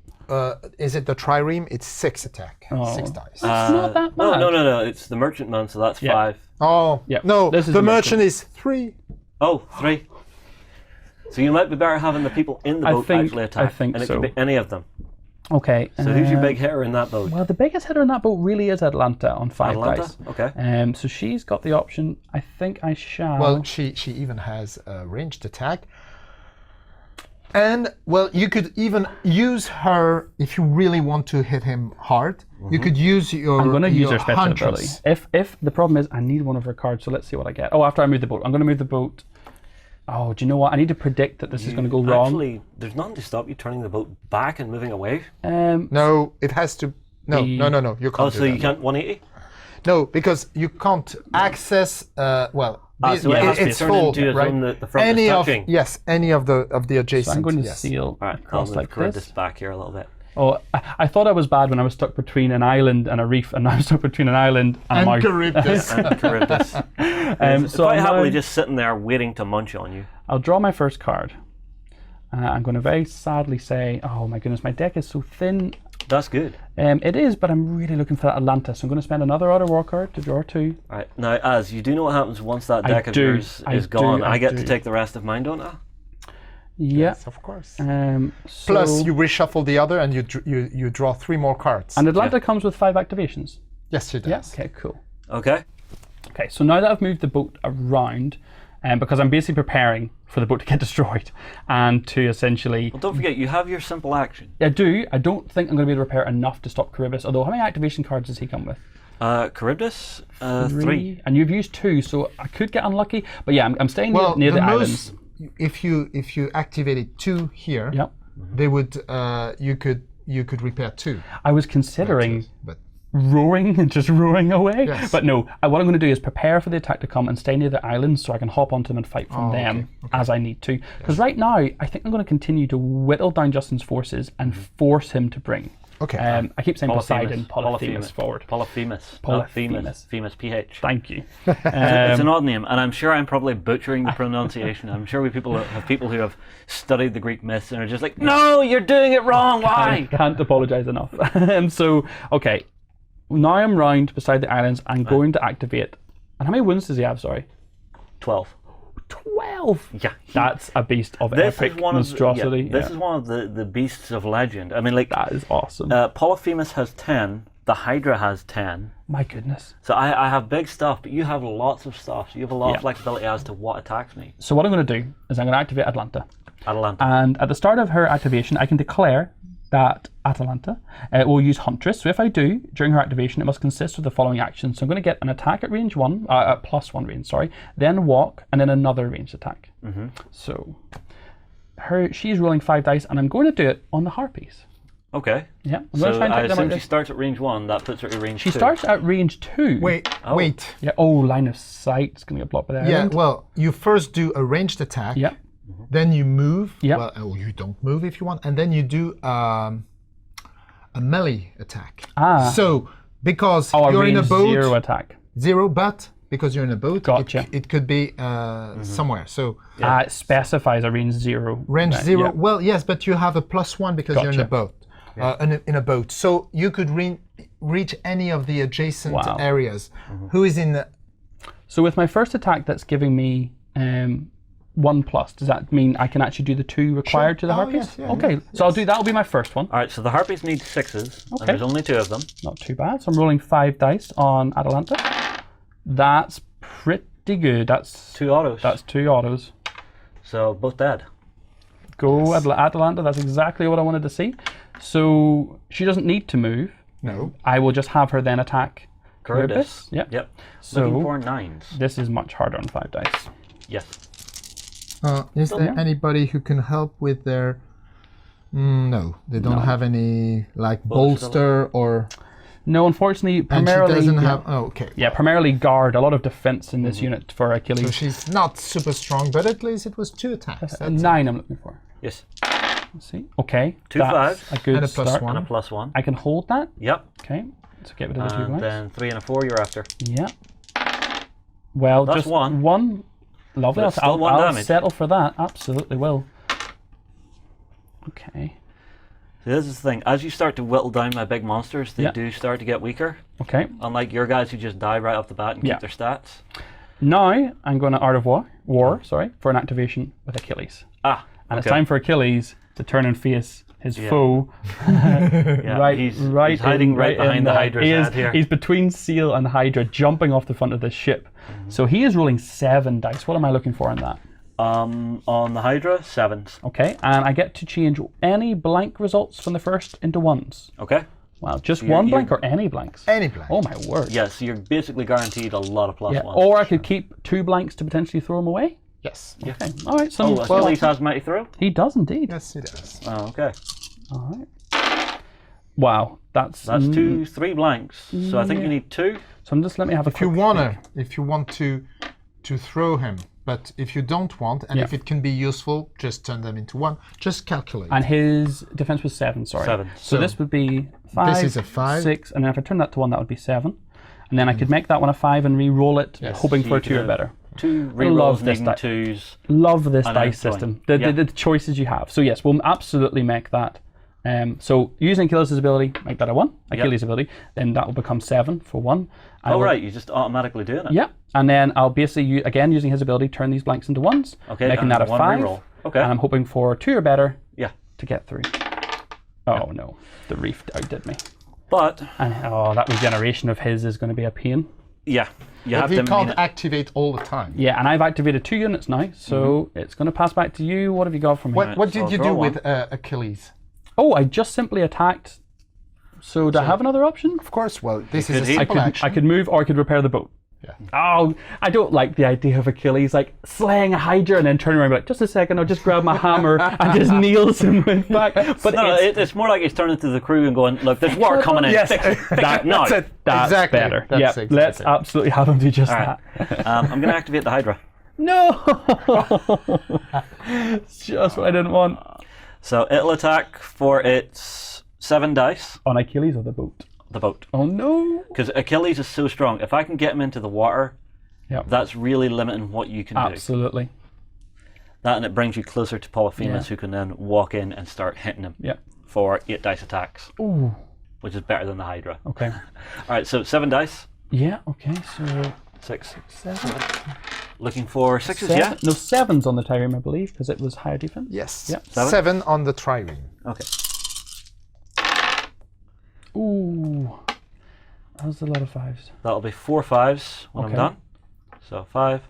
Is it the trireme? It's 6 attack, 6 dice. It's not that No, bad. no. It's the merchantman, so that's Yeah. 5. Oh, Yeah, no, this is the the merchant is 3. Oh, 3. So you might be better having the people in the boat actually attack. I think and it so. could be any of them. Okay. So who's your big hitter in that boat? Well, the biggest hitter in that boat really is Atalanta on 5 Atalanta? dice. Okay. So she's got the option. I think I shall. Well, she even has a ranged attack. And, well, you could even use her if you really want to hit him hard. You could use your I'm going to use your her special ability. huntress. If the problem is I need one of her cards, so let's see what I get. Oh, after I move the boat, I'm going to move the boat. Oh, do you know what? I need to predict that this is going to go wrong. Actually, there's nothing to stop you turning the boat back and moving away. No, it has to... No, The- no, you can't Oh, do so that. you can't 180? No, because you can't access. So it has to be it's turned full, into right? the front Any is of touching. any of the adjacent. I'm going to yes. seal All right, I'll across move like Charybdis this. back here a little bit. Oh, I thought I was bad when I was stuck between an island and a reef, and now I'm stuck between an island and a And mouth. Charybdis. And Charybdis. So Quite I'm happily now- just sitting there waiting to munch on you. I'll draw my first card. I'm going to very sadly say, oh my goodness, my deck is so thin. That's good. It is, but I'm really looking for that Atalanta, so I'm going to spend another Outer War card to draw 2. All right. Now, as you do know what happens once that deck of do, yours I is gone, do, I I get to do. take the rest of mine, don't I? Yeah. Yes, of course. So, Plus, you reshuffle the other, and you draw 3 more cards. And Atalanta comes with 5 activations. yes, it does. Yeah. Okay, cool. Okay. Okay, so now that I've moved the boat around, because I'm basically preparing for the boat to get destroyed, and to essentially... Well, don't forget, you have your simple action. I don't think I'm going to be able to repair enough to stop Charybdis, although how many activation cards does he come with? Charybdis, 3. And you've used 2, so I could get unlucky, but yeah, I'm staying Well, near the most, islands. if you activated 2 here, Yep. they would you could repair 2. I was considering But rowing and just rowing away. Yes. But no, what I'm going to do is prepare for the attack to come and stay near the islands so I can hop onto them and fight from them as I need to. Because right now, I think I'm going to continue to whittle down Justin's forces and force him to bring. Okay. I keep saying Poseidon, Polyphemus forward. Polyphemus. Polyphemus. Femus, PH. Thank you. It's an odd name, and I'm sure I'm probably butchering the pronunciation. I'm sure we have people who have studied the Greek myths and are just like, no, you're doing it wrong. Why? I can't apologise enough. So, okay. Now I'm round beside the islands. I'm going to activate. And how many wounds does he have? Sorry. 12. 12. Yeah. That's a beast of This epic is one of monstrosity. this is one of the beasts of legend. I mean, like That is awesome. Polyphemus has 10. The Hydra has 10. My goodness. So I have big stuff, but you have lots of stuff. So you have a lot Yeah. of flexibility as to what attacks me. So what I'm going to do is I'm going to activate Atalanta. Atalanta. And at the start of her activation, I can declare that Atalanta will use Huntress. So if I do, during her activation, it must consist of the following actions. So I'm going to get an attack at range 1, at +1 range, sorry, then walk, and then another ranged attack. So she's rolling 5 dice, and I'm going to do it on the Harpies. Okay. Yeah, I'm going to So try and I take them assume out she this. starts at range 1. That puts her at range 2. She starts at range 2. wait. Yeah. Oh, line of sight. It's going to get blocked by the Yeah. island. Well, you first do a ranged attack. Yeah. Then you move. Yep. Well, you don't move if you want, and then you do a melee attack. So because Oh, you're in a range boat, 0 attack. 0, but because you're in a boat, Gotcha. it could be somewhere. So It specifies a range 0. range Right, 0. yeah. Well, yes, but you have a +1 because you're in a Gotcha. boat. In a boat, so you could reach any of the adjacent Wow. areas. Who is in the? So with my first attack, that's giving me 1+. Does that mean I can actually do the 2 required to the Oh, Harpies? yes, yeah, Okay, so I'll do that. Will be my first one. All right, so the Harpies need 6s, and Okay. there's only 2 of them. Not too bad. So I'm rolling 5 dice on Atalanta. That's pretty good. That's 2 autos. That's 2 autos. So both dead. Go Atalanta. That's exactly what I wanted to see. So she doesn't need to move. No. I will just have her then attack Charybdis. Yep. Yep. So Looking for 9s. this is much harder on 5 dice. Yes. Is there anybody who can help with their? No, they don't have any like bolster or. No, unfortunately, And primarily. she doesn't have. Oh, okay. Yeah, primarily guard. A lot of defense in this unit for So Achilles. she's not super strong, but at least it was 2 attacks. A 9 I'm looking for. Yes. Let's see. Okay. 2 that's fives a good and a plus start. one. And a +1. I can hold that. Yep. Okay. So get rid of the 2 And blanks. then 3 and a 4 you're after. Yeah. Well, That's just 1. One. Lovely. But it's I'll, still 1 I'll damage. settle for that. Absolutely will. Okay. So this is the thing. As you start to whittle down my big monsters, they Yeah. do start to get weaker. Okay. Unlike your guys who just die right off the bat and Yeah. keep their stats. Now I'm going to Art of War, sorry, for an activation with Achilles. Ah, And it's okay. time for Achilles to turn and face his foe. Yeah, right, he's in- hiding right behind in the there. Hydra's He is- head here. He's between Seal and Hydra, jumping off the front of this ship. So he is rolling 7 dice. What am I looking for in that? On the Hydra, 7s. Okay, and I get to change any blank results from the first into 1s. Okay. Wow, just you're- one you're- blank or any blanks? Any blank. Oh my word. Yeah, so you're basically guaranteed a lot of +1s. Yeah. Or I could keep 2 blanks to potentially throw them away. Yes. Okay. All right. So Oh, Achilles has Mighty Throw? he does indeed. Yes, it does. Oh, okay. All right. Wow, that's 3 blanks. So I think you need 2. So just let me have a. If you want to throw him, but if you don't want, and if it can be useful, just turn them into 1. Just calculate. And his defense was 7. Sorry. 7. So this would be 5. This is a 5. 6, and then if I turn that to 1, that would be 7. And then I could make that one a 5 and re-roll it, hoping So for a you 2 or could better. 2 love rerolls this needing die. 2s. Love this And then dice join. system. Yeah. The choices you have. So yes, we'll absolutely make that. So using Achilles' ability, make that a 1. Achilles' ability, then that will become 7 for 1. I Oh, will- right, you're just automatically doing it. Yeah, and then I'll basically, again, using his ability, turn these blanks into 1s, Okay, making and that a 1 5. reroll. Okay. And I'm hoping for 2 or better Yeah. to get 3. Oh no, the reef outdid me. But, And that regeneration of his is going to be a pain. yeah, you But have he to can't mean it. activate all the time. Yeah, and I've activated 2 units now, so it's going to pass back to you. What have you got for me? What so did I'll you draw do one. with Achilles? Oh, I just simply attacked. So do I have another option? Of course, well, this could is a hit. simple I action. could move or I could repair the boat. Yeah. Oh, I don't like the idea of Achilles like slaying a Hydra and then turning around and be like, just a second, I'll just grab my hammer and just nails him with back. But No, it's more like he's turning to the crew and going, look, there's water coming in. Yes, Fix that now. That's it. That's Exactly. better. That's Yeah, exactly let's it. absolutely have him do just All right. that. I'm going to activate the Hydra. No! It's just what I didn't want. So it'll attack for its 7 dice, On Achilles or the boat? the boat. Oh no! Because Achilles is so strong. If I can get him into the water, Yep. that's really limiting what you can do. Absolutely. That, and it brings you closer to Polyphemus, Yeah. who can then walk in and start hitting him Yeah. for 8 dice attacks, Ooh. which is better than the Hydra. Okay. All right, so 7 dice, Yeah, okay, so 6. 7. Looking for 6s, Seven? yeah? No, 7's on the trireme, I believe, because it was higher defense. Yes. Yep. 7 on the trireme. Okay. Ooh. That was a lot of 5s. That'll be 4 5s when I'm Okay. done. So 5,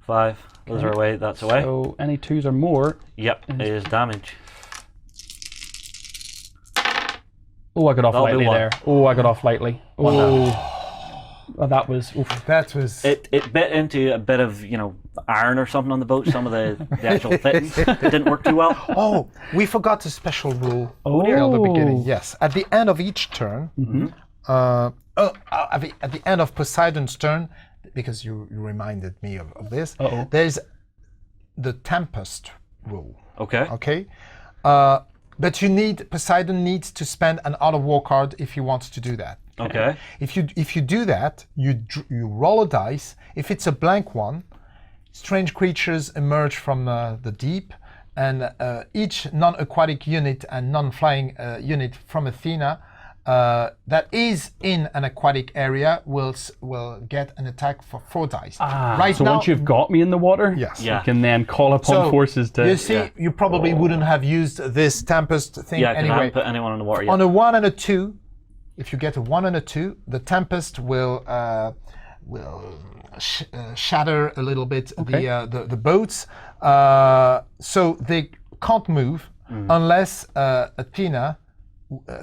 5. Those are away. That's away. So any 2s or more. Yep, it is damage. Oh, I got off That'll be lightly 1. there. Oh, I got off lightly. Oh. Oh, that was. Oof. That was. It bit into a bit of, iron or something on the boat. Some of the actual fittings. It didn't work too well. Oh, we forgot a special rule Oh. at the beginning. Yes, at the end of each turn, at the end of Poseidon's turn, because you reminded me of this, Uh-oh. there's the Tempest rule. Okay. Okay, but Poseidon needs to spend an out of war card if he wants to do that. Okay. If you do that, you roll a dice. If it's a blank one, strange creatures emerge from the deep, and each non-aquatic unit and non-flying unit from Athena that is in an aquatic area will get an attack for 4 dice. Right So now, once you've got me in the water, Yes. Yeah. you can then call upon forces to. you see, you probably wouldn't have used this Tempest thing Yeah, because I anyway. haven't put anyone in the water yet. On a 1 and a 2, if you get a 1 and a 2, the Tempest will shatter a little bit the boats, so they can't move unless Athena.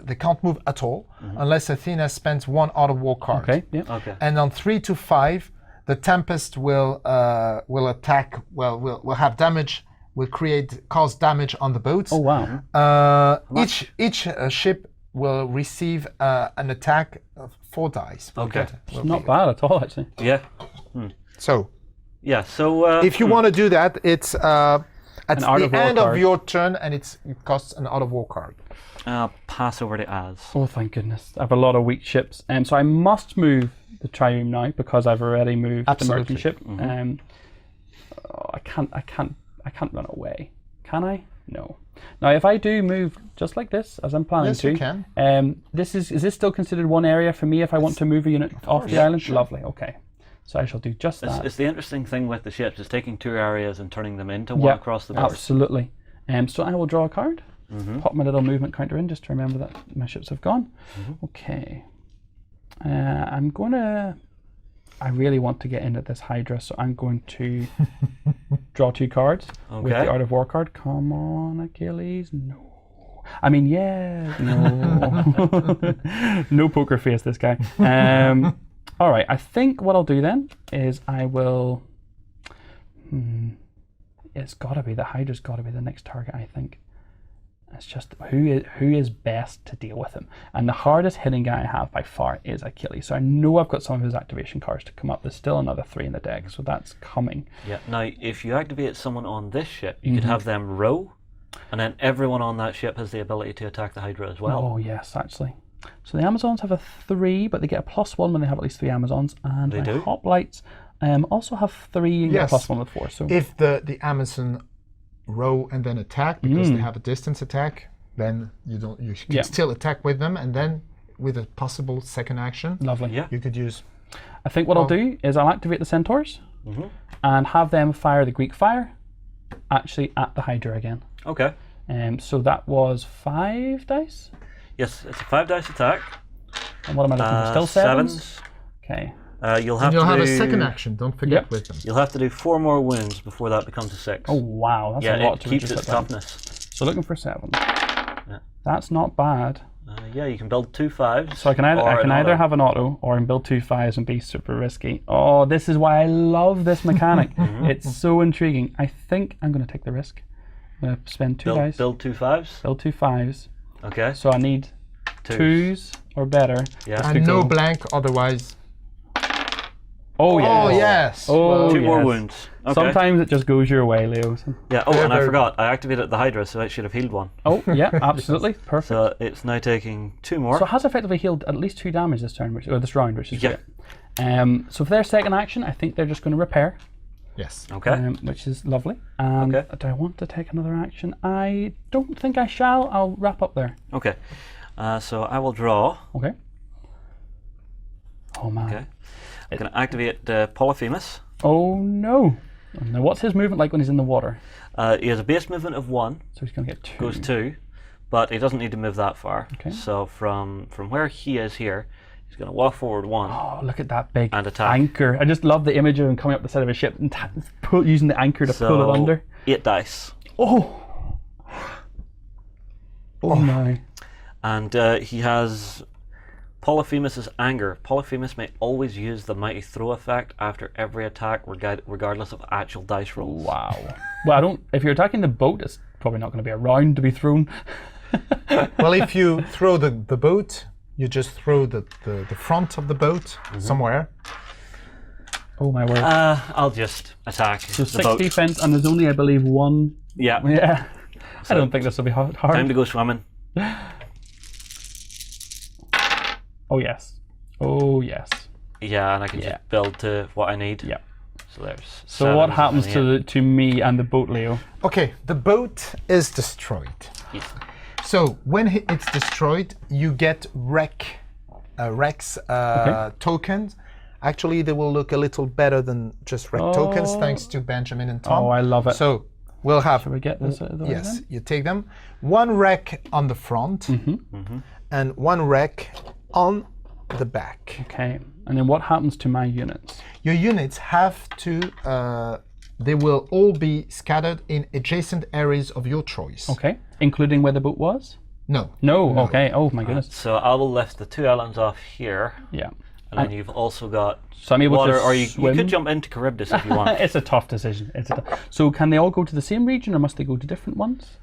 They can't move at all unless Athena spends 1 out of war card. Okay. Yeah. Okay. And on 3 to 5, the Tempest will attack. Will have damage. Will cause damage on the boats. Oh wow. Each ship will receive an attack of 4 dice. Okay. It's not bad at all, actually. Yeah. So, Yeah. So if you want to do that, it's at An Art the of War end of card. your turn, and it costs an Art of War card. I'll pass over to Az. Oh, thank goodness. I have a lot of weak ships. So I must move the trireme now because I've already moved Absolutely. the merchant ship. I can't run away. Can I? No. Now, if I do move just like this, as I'm planning Yes, to, you can. is this still considered one area for me if I want to move a unit off the island? sure. Lovely. Okay. So I shall do just that. It's the interesting thing with the ships is taking 2 areas and turning them into one across the board. Absolutely. So I will draw a card. Pop my little movement counter in just to remember that my ships have gone. Okay. I'm going to... I really want to get in at this Hydra, so I'm going to draw 2 cards with the Art of War card. Come on, Achilles. No. I mean, yeah. No. No poker face, this guy. All right. I think what I'll do then is I will... It's got to be, the Hydra's got to be the next target, I think. It's just who is best to deal with him. And the hardest hitting guy I have by far is Achilles. So I know I've got some of his activation cards to come up. There's still another 3 in the deck, so that's coming. Yeah. Now, if you activate someone on this ship, you could have them row, and then everyone on that ship has the ability to attack the Hydra as well. Oh, yes, actually. So the Amazons have a 3, but they get a +1 when they have at least 3 Amazons. And They my do? hoplites also have 3 and Yes. get a +1 with 4. So If the Amazon row and then attack, because they have a distance attack, then you can still attack with them, and then with a possible second action, lovely. Yeah. you could use... I think what I'll do is I'll activate the Centaurs and have them fire the Greek fire actually at the Hydra again. Okay. So that was 5 dice. Yes, it's a 5 dice attack. And what am I looking for? Still 7s? Sevens. Okay. You'll have You'll to have do, a second action, don't forget Yep. with them. You'll have to do 4 more wounds before that becomes a 6. Oh wow, that's yeah, a lot it to keeps reduce its that down. toughness. So looking for 7. That's not bad. Yeah, you can build 2 5s. So I can either have an auto or I can build 2 5s and be super risky. Oh, this is why I love this mechanic. It's so intriguing. I think I'm going to take the risk. I'm going to spend 2 dice. Build 2 5s. Build 2 5s. Okay. So I need 2s or better. Yeah. just to And no go. blank, otherwise... Oh yes. Oh, yes! Oh, 2 more yes. wounds. Okay. Sometimes it just goes your way, Leo. Yeah. Oh, and I Very- forgot. I activated the Hydra, so it should have healed 1. Oh yeah, absolutely perfect. So it's now taking 2 more. So it has effectively healed at least 2 damage this turn, or this round, which is Yeah. great. So for their second action, I think they're just going to repair, Yes. Okay. which is lovely. And Okay. do I want to take another action? I don't think I shall. I'll wrap up there. Okay. So I will draw. Okay. Oh man. Okay. I'm going to activate Polyphemus. Oh no. Now what's his movement like when he's in the water? He has a base movement of 1, So he's going to get 2. goes 2, but he doesn't need to move that far. Okay. So from where he is here, he's going to walk forward 1 Oh, look at that big and attack. anchor. I just love the image of him coming up the side of a ship and using the anchor to pull it under. 8 dice. Oh. Oh my. And he has Polyphemus's anger. Polyphemus may always use the mighty throw effect after every attack, regardless of actual dice rolls. Wow. Well, I don't. If you're attacking the boat, it's probably not going to be a round to be thrown. Well, if you throw the boat, you just throw the front of the boat somewhere. Oh my word. I'll just attack So the 6 boat. defense, and there's only, I believe, 1. Yeah. Yeah. I don't think this will be hard. Time to go swimming. Oh yes. Oh yes. Yeah, and I can Yeah. just build to what I need. Yeah. So there's. So what 7s happens and to an to me and the boat, Leo? Okay, the boat is destroyed. 8. So when it's destroyed, you get wrecks tokens. Actually, they will look a little better than just wreck tokens, thanks to Benjamin and Tom. Oh, I love it. So we'll have. Shall we get this out of the way Yes, then? you take them. 1 wreck on the front, and 1 wreck on the back. Okay. And then what happens to my units? Your units have to. They will all be scattered in adjacent areas of your choice. Okay. Including where the boat was? No. No. Okay. Oh my goodness. So I will lift the 2 islands off here, Yeah. and then you've also got So I'm able water, to or you swim. could jump into Charybdis if you want. It's a tough decision. So can they all go to the same region, or must they go to different ones?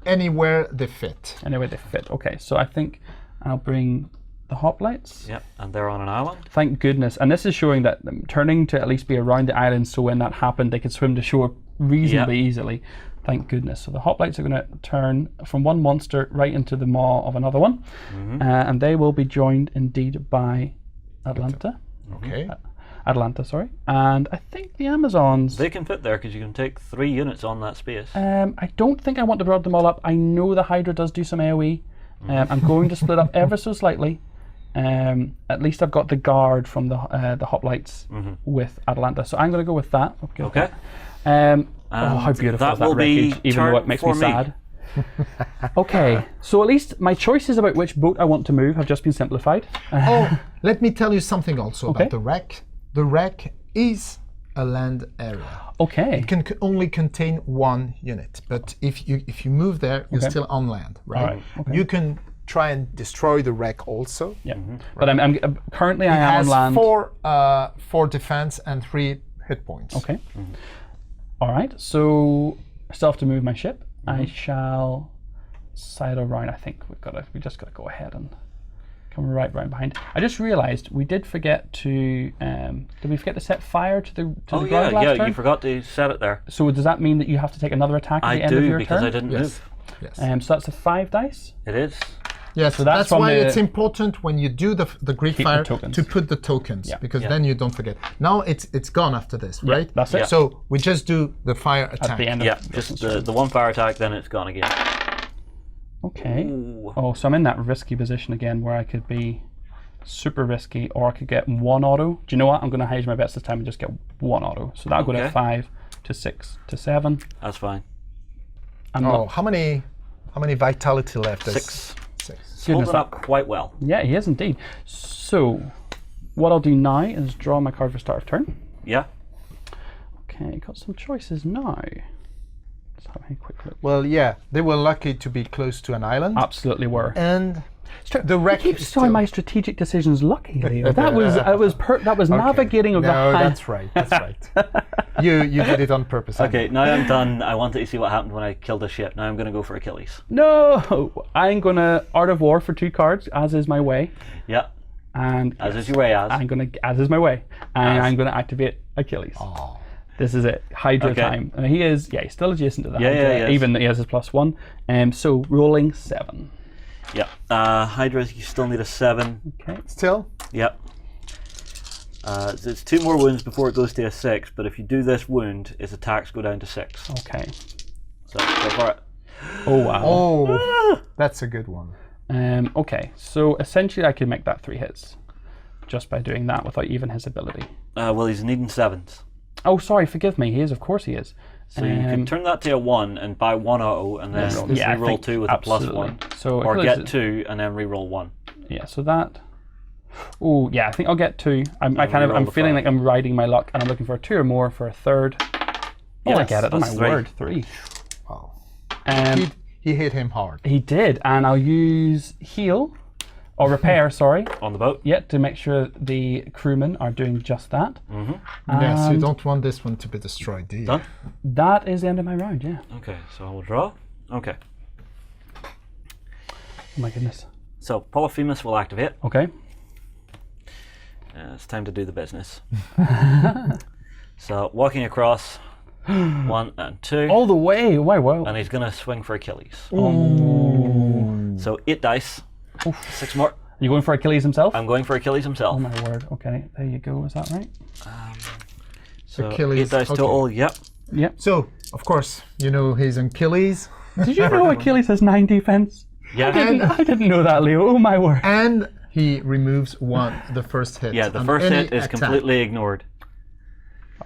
anywhere they fit. Anyway, they fit. Okay, so I think I'll bring the hoplites. Yep, and they're on an island. Thank goodness. And this is showing that turning to at least be around the island, so when that happened, they could swim to shore reasonably easily. Thank goodness. So the hoplites are going to turn from one monster right into the maw of another one. And they will be joined indeed by Atalanta. Okay. Atalanta, sorry. And I think the Amazons... They can fit there because you can take 3 units on that space. I don't think I want to build them all up. I know the Hydra does do some AoE. I'm going to split up ever so slightly. At least I've got the guard from the hoplites with Atalanta. So I'm going to go with that. Okay. How beautiful is that be wreckage, even though it makes me sad. Okay, so at least my choices about which boat I want to move have just been simplified. Oh, let me tell you something also Okay. about the wreck. The wreck is a land area. Okay. It can only contain 1 unit, but if you move there, you're still on land, right? Alright, okay. You can try and destroy the wreck also. Yeah, but I'm currently I am on It land. has 4 defense and 3 hit points. Okay. All right. So I still have to move my ship. I shall sail around. I think we just gotta go ahead and come right round behind. I just realised we did forget to. Did we forget to set fire to the ground last turn? You forgot to set it there. So does that mean that you have to take another attack at the I end of do your because turn? I didn't move. Yes. So that's a 5 dice. It is. Yes, So that's that's from why the- it's important when you do the Greek Keep the fire tokens. to put the tokens, because Yeah. then you don't forget. Now it's gone after this, right? that's it. So we just do the fire attack. At the end Yeah, of just the one fire attack, then it's gone again. Okay. Ooh. Oh, so I'm in that risky position again where I could be super risky, or I could get 1 auto. Do you know what? I'm going to hedge my bets this time and just get 1 auto. So that'll go to Okay. 5 to 6 to 7. That's fine. I'm Oh, not, how many vitality left? There's 6. 6. Goodness, Holding up quite well. yeah, he is indeed. So what I'll do now is draw my card for start of turn. Yeah. Okay, got some choices now. Let's have a quick look. Well, yeah, they were lucky to be close to an island, Absolutely were. and the wreck Keep is showing still... my strategic decisions lucky, Leo. That was navigating of the No, high. that's right. That's right. You did it on purpose. Okay, now I'm done. I wanted to see what happened when I killed a ship. Now I'm going to go for Achilles. No, I'm gonna Art of War for 2 cards, as is my way, Yeah, and as is your way, as. I'm gonna, as is my way, and As. I'm gonna activate Achilles. Oh. This is it, Hydra Okay. time. He's still adjacent to the Yeah, Hydra, yeah, he is. even though he has his +1. So rolling 7. Yeah. Hydra, you still need a 7. Okay. Still? Yep. So it's 2 more wounds before it goes to a 6, but if you do this wound, its attacks go down to 6. Okay. So go for it. Oh wow. Oh, that's a good one. Okay. So essentially, I could make that 3 hits just by doing that without even his ability. Well, he's needing 7s. Oh, sorry. Forgive me. He is. Of course, he is. So you can turn that to a 1 and buy 1 auto and then just I reroll think 2 with absolutely. a +1. So Or Achilles get is- 2 and then reroll 1. Yeah, so that. Oh yeah, I think I'll get 2. I'm reroll I'm the feeling 5. like I'm riding my luck, and I'm looking for 2 or more for a 3rd. Oh, I Yes, get it. Oh my that's 3. word, 3. Wow. Um, He hit him hard. he did, and I'll use heal or repair. Sorry, On the boat. yeah, to make sure the crewmen are doing just that. Yes, you don't want this one to be destroyed, do you? Done? That is the end of my round. Yeah. Okay, so I will draw. Okay. Oh my goodness. So Polyphemus will activate. Okay. It's time to do the business. So walking across 1 and 2, All the way. Wow. and he's going to swing for Achilles. Oh. So 8 dice, 6 more. You going for Achilles himself? I'm going for Achilles Oh himself. my word. Okay, there you go. Is that right? So Achilles, 8 dice okay. total. Yep. Yep. So, of course, you know he's Achilles. Did you know Achilles has 9 defense? Yeah. I didn't know that, Leo. Oh my word. And he removes the first hit. Yeah, the on first any hit is attack. completely ignored.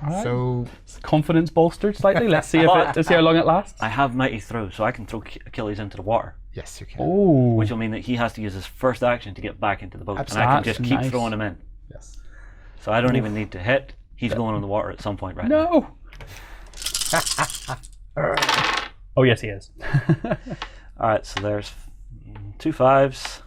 Alright. So, Confidence bolstered slightly. Let's see let's see how long it lasts. I have mighty throw, so I can throw Achilles into the water, yes, you can. Oh. which will mean that he has to use his first action to get back into the boat, and I can That's just keep nice. throwing him in. Yes. So I don't even need to hit. He's going in the water at some point right now. No. Oh yes, he is. All right, so there's 2 5s.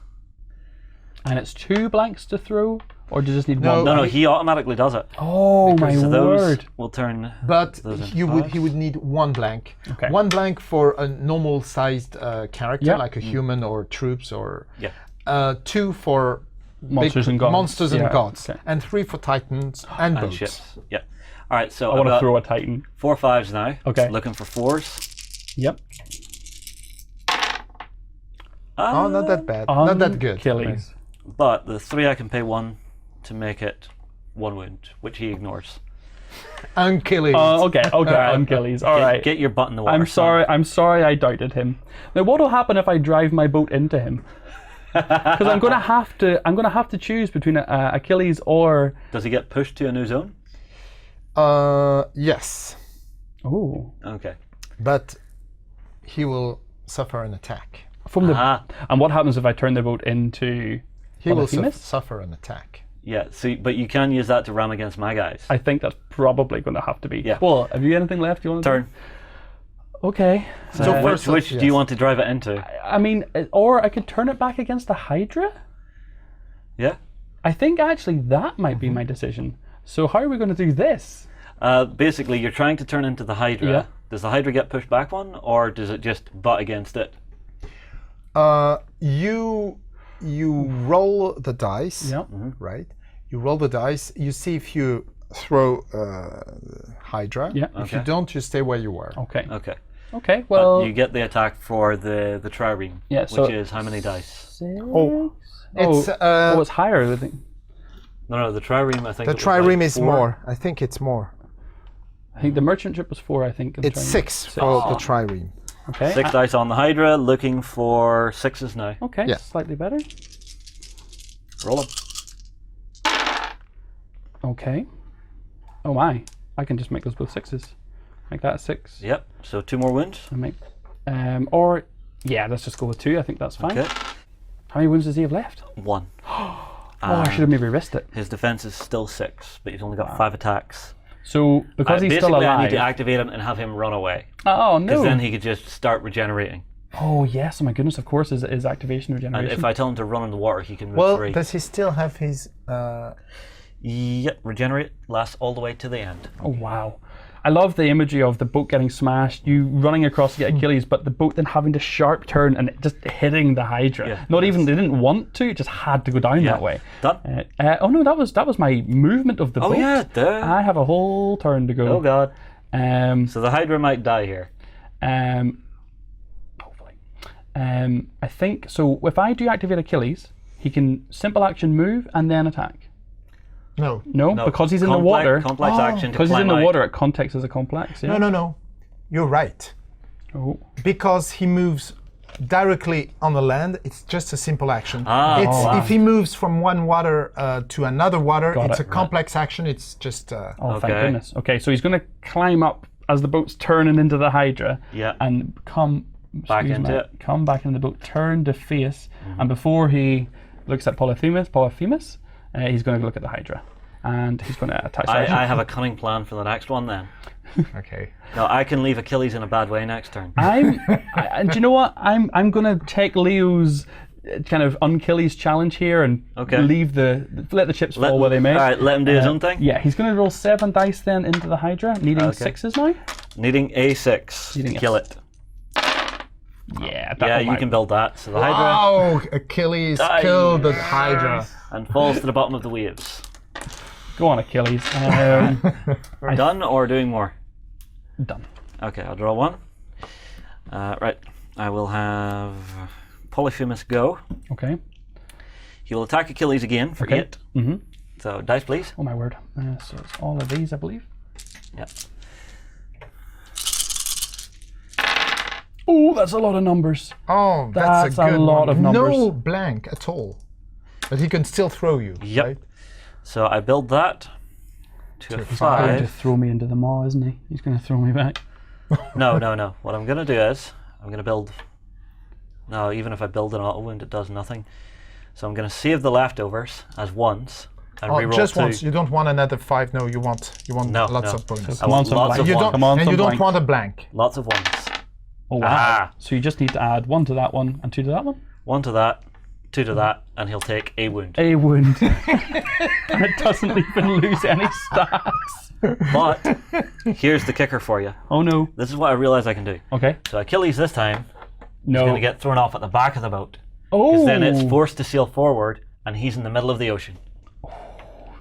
And it's 2 blanks to throw, Or do you just need No. one? No, he automatically does it. Oh my So those word. will turn. But those into he would need one blank. Okay. One blank for a normal-sized character, Yeah. like a human or troops, or Yeah. 2 for Monsters and gods. monsters and Yeah, gods, okay. and 3 for titans and And boats. ships. Yeah. All right. So I want to I've got throw a Titan. 4 5s now. Okay. Looking for 4s. Yep. Oh, not that bad. Not that good. Achilles. But the 3 I can pay 1 to make it 1 wound, which he ignores. Achilles. Okay, Achilles. All right. Get your butt in the water. I'm sorry. I'm sorry. I doubted him. Now, what will happen if I drive my boat into him? Because I'm gonna have to. I'm gonna have to choose between Achilles or. Does he get pushed to a new zone? Yes, Oh. Okay. but he will suffer an attack. From the. Ah. And what happens if I turn the boat into? He will Polyphemus? suffer an attack. Yeah. So, but you can use that to ram against my guys. I think that's probably going to have to be. Yeah. Well, have you anything left you want to Turn. do? Okay. So Which first, do you want to drive it into? I mean, or I could turn it back against the Hydra. Yeah. I think actually that might be my decision. So how are we going to do this? Basically, you're trying to turn into the Hydra. Yeah. Does the Hydra get pushed back 1, or does it just butt against it? You roll the dice, Yeah. right? You roll the dice. You see if you throw Hydra. Yeah. If you Okay. don't, you stay where you were. Okay. Okay. Okay. Well. You get the attack for the trireme, Yeah, so- which is how many dice? 6? Oh, it's it's higher. I think. No, the trireme. I think the it was trireme like is 4. more. I think it's more. I think the merchant ship was 4. I think. I'm It's trying- 6 for the trireme. Okay. 6 dice on the Hydra, looking for 6s now. Okay. Yeah. Slightly better. Roll them. Okay. Oh my! I can just make those both 6s. Make that a 6. Yep. So 2 more wounds. And make. Or yeah, let's just go with 2. I think that's fine. Okay. How many wounds does he have left? 1. Oh, I should have maybe risked it. His defense is still 6, but he's only got 5 attacks. So because he's still Basically, I need alive. to activate him and have him run away, Oh because no! then he could just start regenerating. Oh yes! Oh my goodness! Of course, is activation And regeneration. if I tell him to run in the water, he can move Well, free. does he still have his? Yep, regenerate lasts all the way to the end. Oh wow! I love the imagery of the boat getting smashed, you running across to get Achilles, but the boat then having to sharp turn and just hitting the Hydra. Yeah. Not even they didn't want to; it just had to go down that way. Done. Oh no, that was my movement of the Oh boat. yeah, duh. I have a whole turn to go. Oh god. So So the Hydra might die here. hopefully, I think so. If I do activate Achilles, he can simple action move and then attack. No. No, because he's in the water. Complex action to Because he's in climb the out. water, it context as a complex. Yeah? No. You're right. Oh. Because he moves directly on the land, it's just a simple action. Ah, It's oh, wow. if he moves from one water to another water, Got it's it. a complex action. It's just Oh, thank Okay. goodness. Okay, so he's going to climb up as the boat's turning into the Hydra. Yeah. And come Back excuse into me, it. Come back into the boat, turn to face, and before he looks at Polyphemus, he's going to look at the Hydra, and he's going to attach. I have a cunning plan for the next one then. okay. No, I can leave Achilles in a bad way next turn. And do you know what? I'm going to take Leo's kind of Achilles challenge here and Okay. let the chips fall where they may. All right, let him do his own thing. Yeah, he's going to roll 7 dice then into the Hydra, needing Okay. 6s now. Needing A6 Needing to a kill s- it. Yeah, Yeah, you can build that. So the Hydra Oh, Achilles Die. killed the Hydra. and falls to the bottom of the waves. Go on, Achilles. Done or doing more? Done. Okay, I'll draw 1. Right, I will have Polyphemus go. Okay. He will attack Achilles again for Okay. 8. So dice, please. Oh my word. So it's all of these, I believe. Yeah. Oh, that's a lot of numbers. Oh, That's that's a a good lot one. of No numbers. blank at all. But he can still throw you. Yep. Right? So I build that to a He's going to 5. throw me into the maw, isn't he? He's going to throw me back. No. What I'm going to do is I'm going to build. No, even if I build an auto wound, it does nothing. So I'm going to save the leftovers as 1s and Oh, reroll just 2. once. You don't want another 5. No, you want No, lots no. of bonus. I want some lots blank. of You 1s. don't, Come on, and some you don't blank. want a blank. Lots of 1s. Oh, wow. Ah. So you just need to add 1 to that one and 2 to that one? 1 to that, 2 to that, and he'll take a wound. A wound. And it doesn't even lose any stats. But here's the kicker for you. Oh no. This is what I realize I can do. Okay. So Achilles this time No. is going to get thrown off at the back of the boat. Oh. Because then it's forced to sail forward, and he's in the middle of the ocean.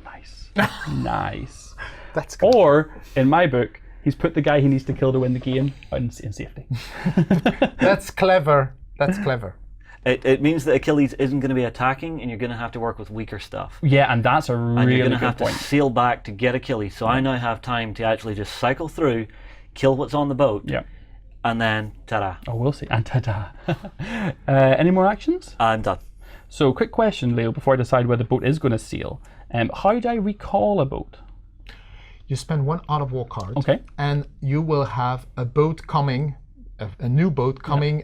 Nice. Nice. That's good. Or, in my book, he's put the guy he needs to kill to win the game in safety. That's clever. That's clever. It means that Achilles isn't going to be attacking, and you're going to have to work with weaker stuff. Yeah, and that's a And you're really going to good have point. to sail back to get Achilles. So I now have time to actually just cycle through, kill what's on the boat, Yeah. and then ta-da, Oh, we'll see. And ta-da. Any more actions? I'm done. So, quick question, Leo, before I decide where the boat is going to sail. How do I recall a boat? You spend 1 out of war card. Okay. And you will have a boat coming, a new boat coming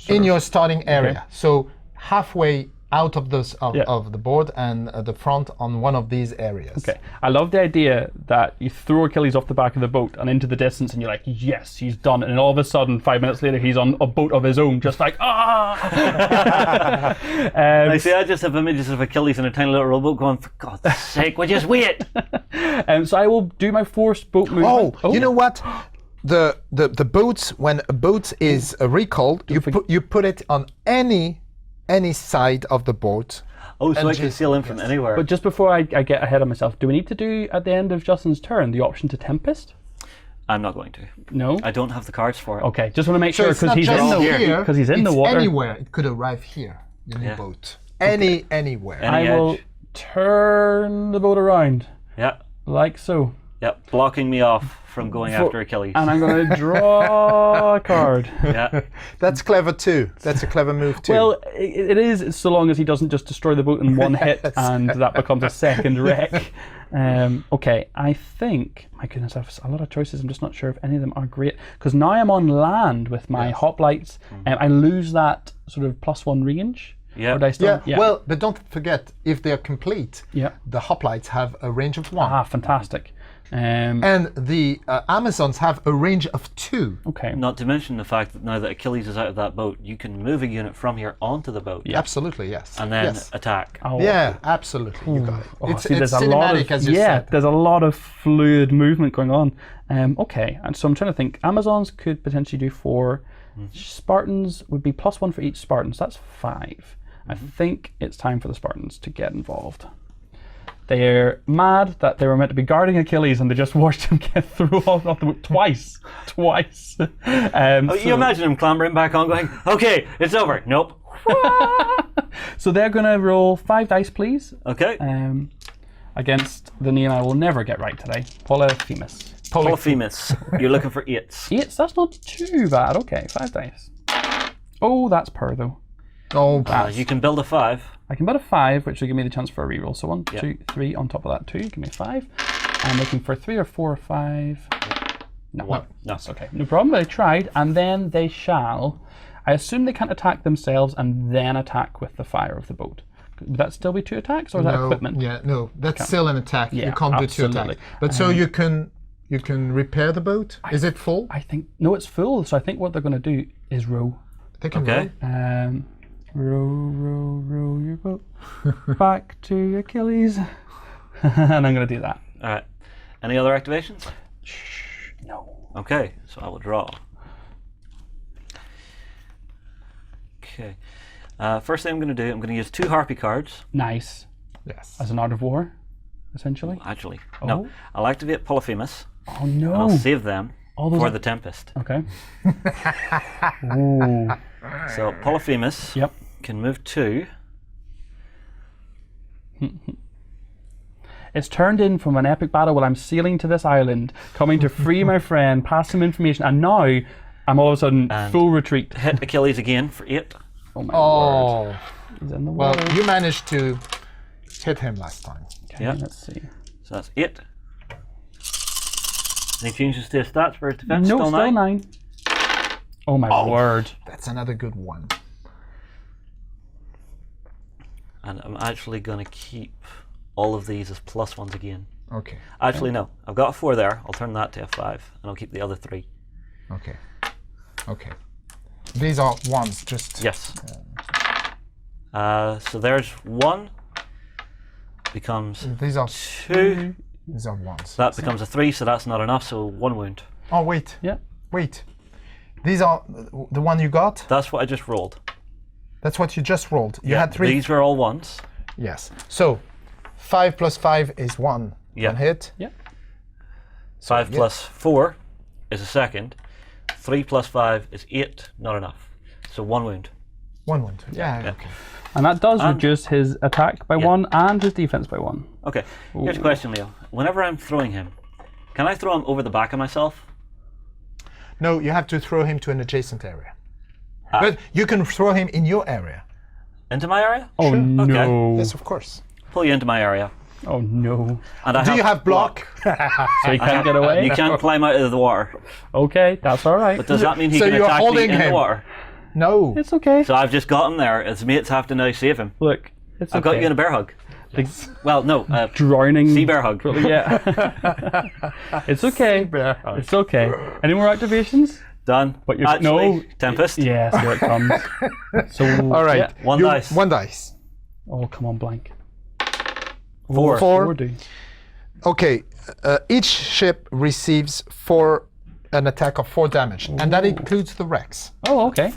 in your starting area. Okay. So halfway out of this Yeah. of the board and the front on one of these areas. Okay. I love the idea that you throw Achilles off the back of the boat and into the distance, and you're like, yes, he's done it. And all of a sudden, 5 minutes later, he's on a boat of his own, just like, ah! I see, I just have images of Achilles in a tiny little rowboat going, for God's sake, would you just wait? So I will do my forced boat movement. Oh, you know what? The boats, when a boat is recalled, you put it on any side of the boat. Oh, so And I can just- sail in from anywhere. But just before I get ahead of myself, do we need to do, at the end of Justin's turn, the option to Tempest? I'm not going to. No? I don't have the cards for it. Okay, just want to make So sure, it's because not he's just in the here, because he's in the it's water. anywhere. It could arrive here, the new Yeah. boat. Anywhere. Any I will edge. turn the boat around, Yeah, like so. yep, blocking me off from going after Achilles. And I'm going to draw a card. Yeah, That's clever too. That's a clever move too. Well, it is, so long as he doesn't just destroy the boat in one hit and that becomes a second wreck. Okay, I think, my goodness, I have a lot of choices. I'm just not sure if any of them are great. Because now I'm on land with my hoplites, and I lose that sort of +1 range. Yeah. Or do I still, yeah, well, but don't forget, if they're complete, Yeah. the hoplites have a range of 1. Ah, fantastic. And the Amazons have a range of 2. Okay. not to mention the fact that now that Achilles is out of that boat, you can move a unit from here onto the boat Absolutely, yes. and then yes. attack. Oh, Yeah, absolutely. You got it. oh, It's, see, it's there's a lot cinematic, of, as you yeah, said. there's a lot of fluid movement going on. Okay, and so I'm trying to think. Amazons could potentially do 4. Spartans would be +1 for each Spartan, so that's 5. I think it's time for the Spartans to get involved. They're mad that they were meant to be guarding Achilles and they just watched him get thrown off the boat twice. Twice. You imagine him clambering back on going, okay, it's over. Nope. So they're going to roll 5 dice, please, Okay. against the name I will never get right today, Polyphemus. Polyphemus. You're looking for 8s. 8s, that's not too bad. Okay, 5 dice. Oh, that's per though. Oh, You can build a 5. I can bet a 5, which will give me the chance for a reroll. So 1, 2, 3 on top of that 2. Give me 5. I'm looking for 3 or 4 or 5. No, 1. No. that's okay. No problem. I tried, and then they shall. I assume they can't attack themselves and then attack with the fire of the boat. Would that still be 2 attacks, or is that equipment? Yeah, no, that's still an attack. Yeah, you can't do 2 absolutely. attacks. But so you can repair the boat. Is it full? I think no, it's full. So I think what they're going to do is row. They can Okay. row. Row your boat back to Achilles. And I'm going to do that. All right. Any other activations? No. Okay, so I will draw. Okay. First thing I'm going to do, I'm going to use 2 Harpy cards. Nice. Yes. As an art of war, essentially. Actually, Oh. no. I'll activate Polyphemus. Oh And no. I'll save them All those for are- the Tempest. Okay. Ooh. So Polyphemus Yep. can move 2. It's turned in from an epic battle while I'm sailing to this island, coming to free my friend, pass him information, and now I'm all of a sudden And full retreat. Hit Achilles again for 8. Oh my word. Oh, He's in the well, water. you managed to hit him last time. Okay, Yeah. let's see. So that's 8. Any changes to his stats for his defense? No, still still 9? 9. Oh my word. That's another good one. And I'm actually going to keep all of these as +1s again. Okay. Actually, no. I've got a 4 there. I'll turn that to a 5, and I'll keep the other 3. Okay. Okay. These are ones, just. Yes. So there's 1. Becomes These are 2. These are ones. That becomes a 3, so that's not enough, so 1 wound. Oh wait. Yeah. Wait. These are the one you got. That's what I just rolled. That's what you just rolled. You had 3. These were all 1s. Yes. So 5 plus 5 is 1. Yeah. 1 hit. Yeah. 5 plus 4 is a second. 3 plus 5 is 8, not enough. So 1 wound. 1 wound. Yeah. Okay. And that does reduce his attack by 1 and his defense by 1. Okay, here's a question, Leo. Whenever I'm throwing him, can I throw him over the back of myself? No, you have to throw him to an adjacent area. But you can throw him in your area. Into my area? Oh no. Yes, of course. Pull you into my area. Oh no. And I Do you have block? So he can't get away? You can't climb out of the water. Okay, that's alright. But does that mean he So can you're attack me holding in the him. water? No. It's okay. So I've just got him there. His mates have to now save him. Look, it's okay. I've got you in a bear hug. Well, no, drowning sea bear hug. Yeah. It's okay. It's okay. Any more activations? Done. But you're Actually, no Tempest. Yes, here it comes. So All right. yeah. One dice. 1 dice. Oh, come on, blank. 4. 4. Do. Okay. Each ship receives an attack of 4 damage, and that includes the wrecks. Oh, okay.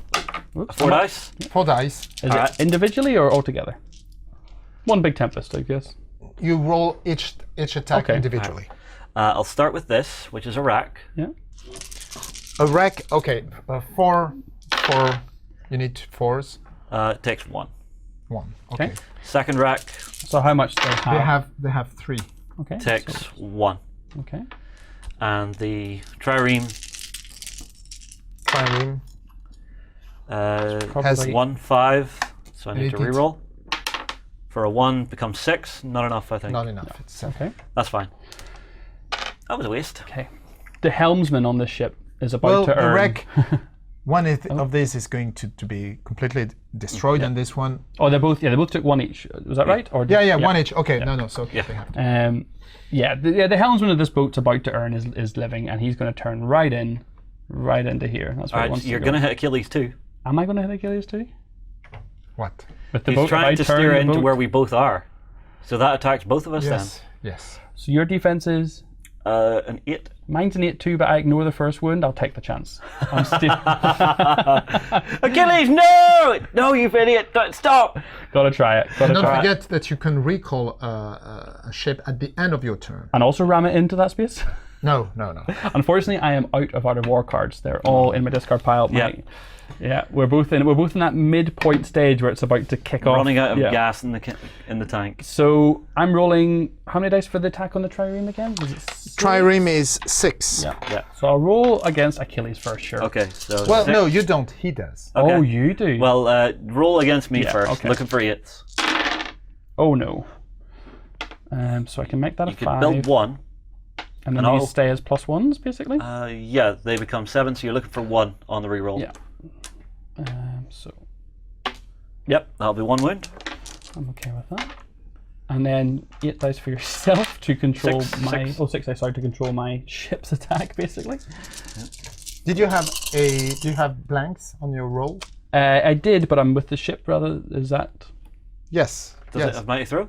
Whoops. 4 dice. 4 dice. Is Alright. it individually or all together? One big tempest, I guess. You roll each attack Okay. individually. I'll start with this, which is a rack. Yeah. A wreck. Okay. 4. You need 4s. It takes 1. 1. Okay. Second rack So how much do they have? They have 3. Okay. takes 1. Okay. And the trireme Trireme. Probably 1, 5. So I need to Need it. reroll. For a 1 becomes 6. Not enough, I think. Not enough. It's 7. okay. That's fine. That was a waste. Okay. The helmsman on this ship is about Well, to the earn. wreck. One of these is going to be completely destroyed, and this one. Oh, they both took 1 each. Was that right? Or Yeah, 1 each. Okay, no. So Yeah. they have to. The helmsman of this boat's about to earn is living, and he's going to turn right into here. That's where he Alright, wants you're to going to go. hit Achilles too. Am I going to hit Achilles too? What? With the He's boat, if I trying to turn steer the into boat- where we both are. So that attacks both of us Yes. Yes. So your defense is then. An 8. mine's an 8-2, but I ignore the first wound. I'll take the chance. I'm still Achilles, no! No, you idiot! Stop! gotta try it. Gotta Don't try it. forget that you can recall a ship at the end of your turn. And also ram it into that space. No. Unfortunately, I am out of Art of War cards. They're all in my discard pile. Yeah, we're both in that midpoint stage where it's about to kick off. Running out of Yeah. gas in the tank. So I'm rolling. How many dice for the attack on the trireme again? Was it 6? Trireme is 6. Yeah. Yeah. So I'll roll against Achilles first, sure. Okay, so. Well, 6. no, you don't. He does. Okay. Oh, you do. Well, roll against me Yeah, first. okay. Looking for 8s. Oh no. So I can make that a You could 5, build 1. and then and these I'll- stay as +1s basically. Yeah, they become 7, so you're looking for 1 on the reroll. Yeah. So Yep, that'll be 1 wound. I'm okay with that. And then 8 dice for yourself to control 6 6 dice, sorry, to control my ship's attack, basically. Do you have blanks on your roll? I did, but I'm with the ship rather. Is that? Yes. Does it yes. have mighty throw?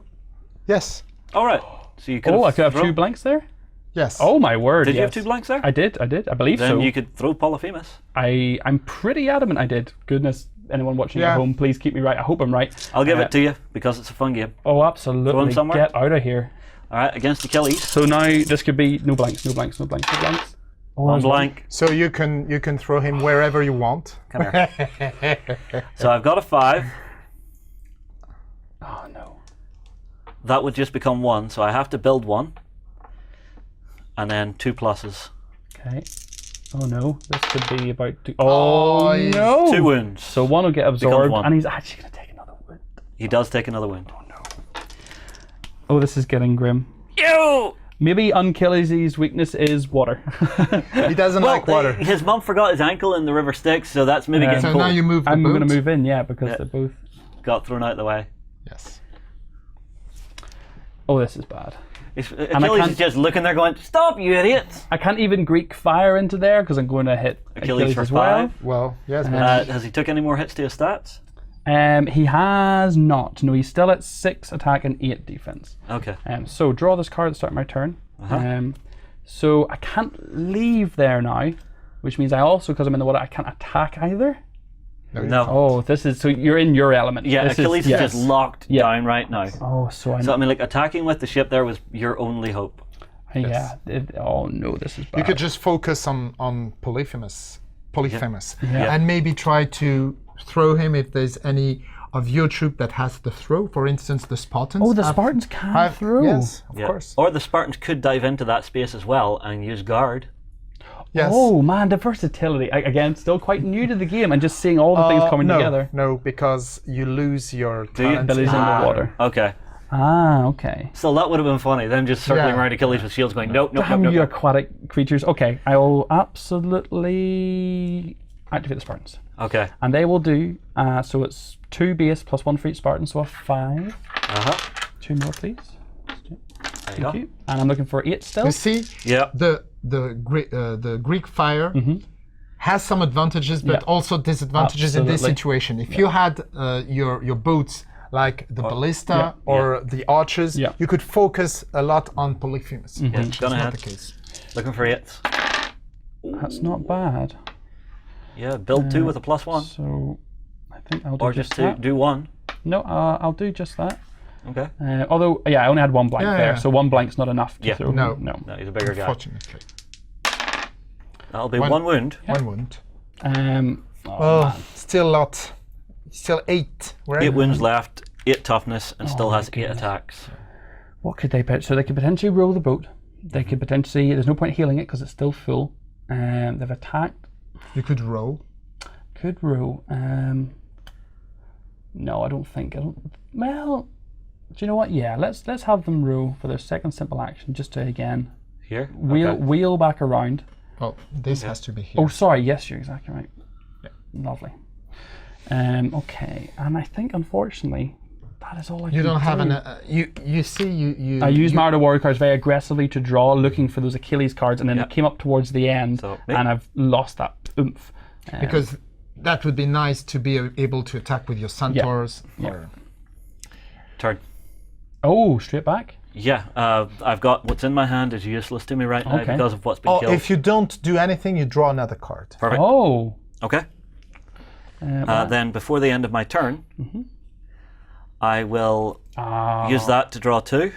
Yes. Alright. So you could Oh, I could have thrown- 2 blanks there. Yes. Oh my word! Did you have yes. 2 blanks there? I did. I believe Then so. you could throw Polyphemus. I'm pretty adamant I did. Goodness, anyone watching Yeah. at home, please keep me right. I hope I'm right. I'll give it to you because it's a fun game. Oh, absolutely. somewhere? Get out of here. Alright, against Achilles. So now this could be no blanks, no blanks, no blanks, no blanks. Oh, One there's blank. So you can throw him wherever you want. Come here. So I've got a 5. Oh no. That would just become 1, so I have to build 1. And then 2 pluses. Okay. Oh no. This could be about to. Oh he's- no. 2 wounds. So one will get absorbed, 1. and he's actually gonna take another wound. He does take another wound. Oh, this is getting grim. Ew! Maybe Achilles' weakness is water. He doesn't like water. His mum forgot his ankle in the river Styx, so that's maybe getting So cold. now you move the I'm boat. gonna move in, yeah, because Yeah. they're both. Got thrown out the way. Yes. Oh, this is bad. Achilles can't- is just looking there going, stop, you idiots! I can't even Greek fire into there because I'm going to hit Achilles for as well. 5. Well, yes. but Has he took any more hits to his stats? He has not. No, he's still at 6 attack and 8 defense. Okay. So draw this card at the start of my turn. So I can't leave there now, which means I also, because I'm in the water, I can't attack either. No. Oh, this is, so you're in your element. Yeah, This Achilles is just locked down right now. Oh, so I So I mean, like attacking with the ship there was your only hope. yeah. Oh no, this is bad. You could just focus on Polyphemus, Yeah. and maybe try to throw him if there's any of your troop that has the throw. For instance, the Spartans. Oh, the Spartans can throw. Yes, of course. Or the Spartans could dive into that space as well and use guard. Yes. Oh man, the versatility. Again, still quite new to the game, and just seeing all the things coming together. No, because you lose your you? talents Abilities in the water. Okay. Ah, okay. So that would have been funny. Them just circling Yeah. around Achilles with shields going, nope, nope, Damn nope, you nope. aquatic creatures. Okay, I will absolutely activate the Spartans. Okay. And they will do, so it's 2 base plus 1 for each Spartan, so a 5. 2 more, please. There you Thank go. you. And I'm looking for 8 still. You see, Yeah. the Greek fire has some advantages, but Yeah. also disadvantages in this Absolutely. situation. If you had your boats like the ballista or the archers, Yeah. you could focus a lot on Polyphemus. Yeah, Which is gonna not have. the case. Looking for 8s. That's not bad. Yeah, build 2 with a +1. So I think I'll do Or just just that. do 1. No, I'll do just that. Okay. Although, yeah, I only had 1 blank Yeah, there, yeah. so 1 blank's not enough to Yeah. throw. No. No. No, he's a bigger guy. Unfortunately. That'll be One- 1 wound. 1 wound. Still a lot. Still 8. We're 8 in- wounds left, 8 toughness, and still my has 8 goodness. attacks. What could they put? So they could potentially roll the boat. They could potentially, there's no point healing it because it's still full. They've attacked. You could roll. Could row. No, I don't think. Well, do you know what? Yeah, let's have them row for their second simple action, just to again Here? wheel back around. Well, this has to be here. Oh, sorry. Yes, you're exactly right. Lovely. Okay, and I think unfortunately that is all I You can don't have do. you see you. I used my warrior cards very aggressively to draw, looking for those Achilles cards, and then it came up towards the end, So, and I've lost that oomph. Because that would be nice to be able to attack with your centaurs. Yeah. Or, Turn. Oh, straight back. Yeah, I've got what's in my hand is useless to me right now Okay. because of what's been oh, killed. if you don't do anything, you draw another card. Perfect. Oh. Okay. Then before the end of my turn, I will use that to draw 2,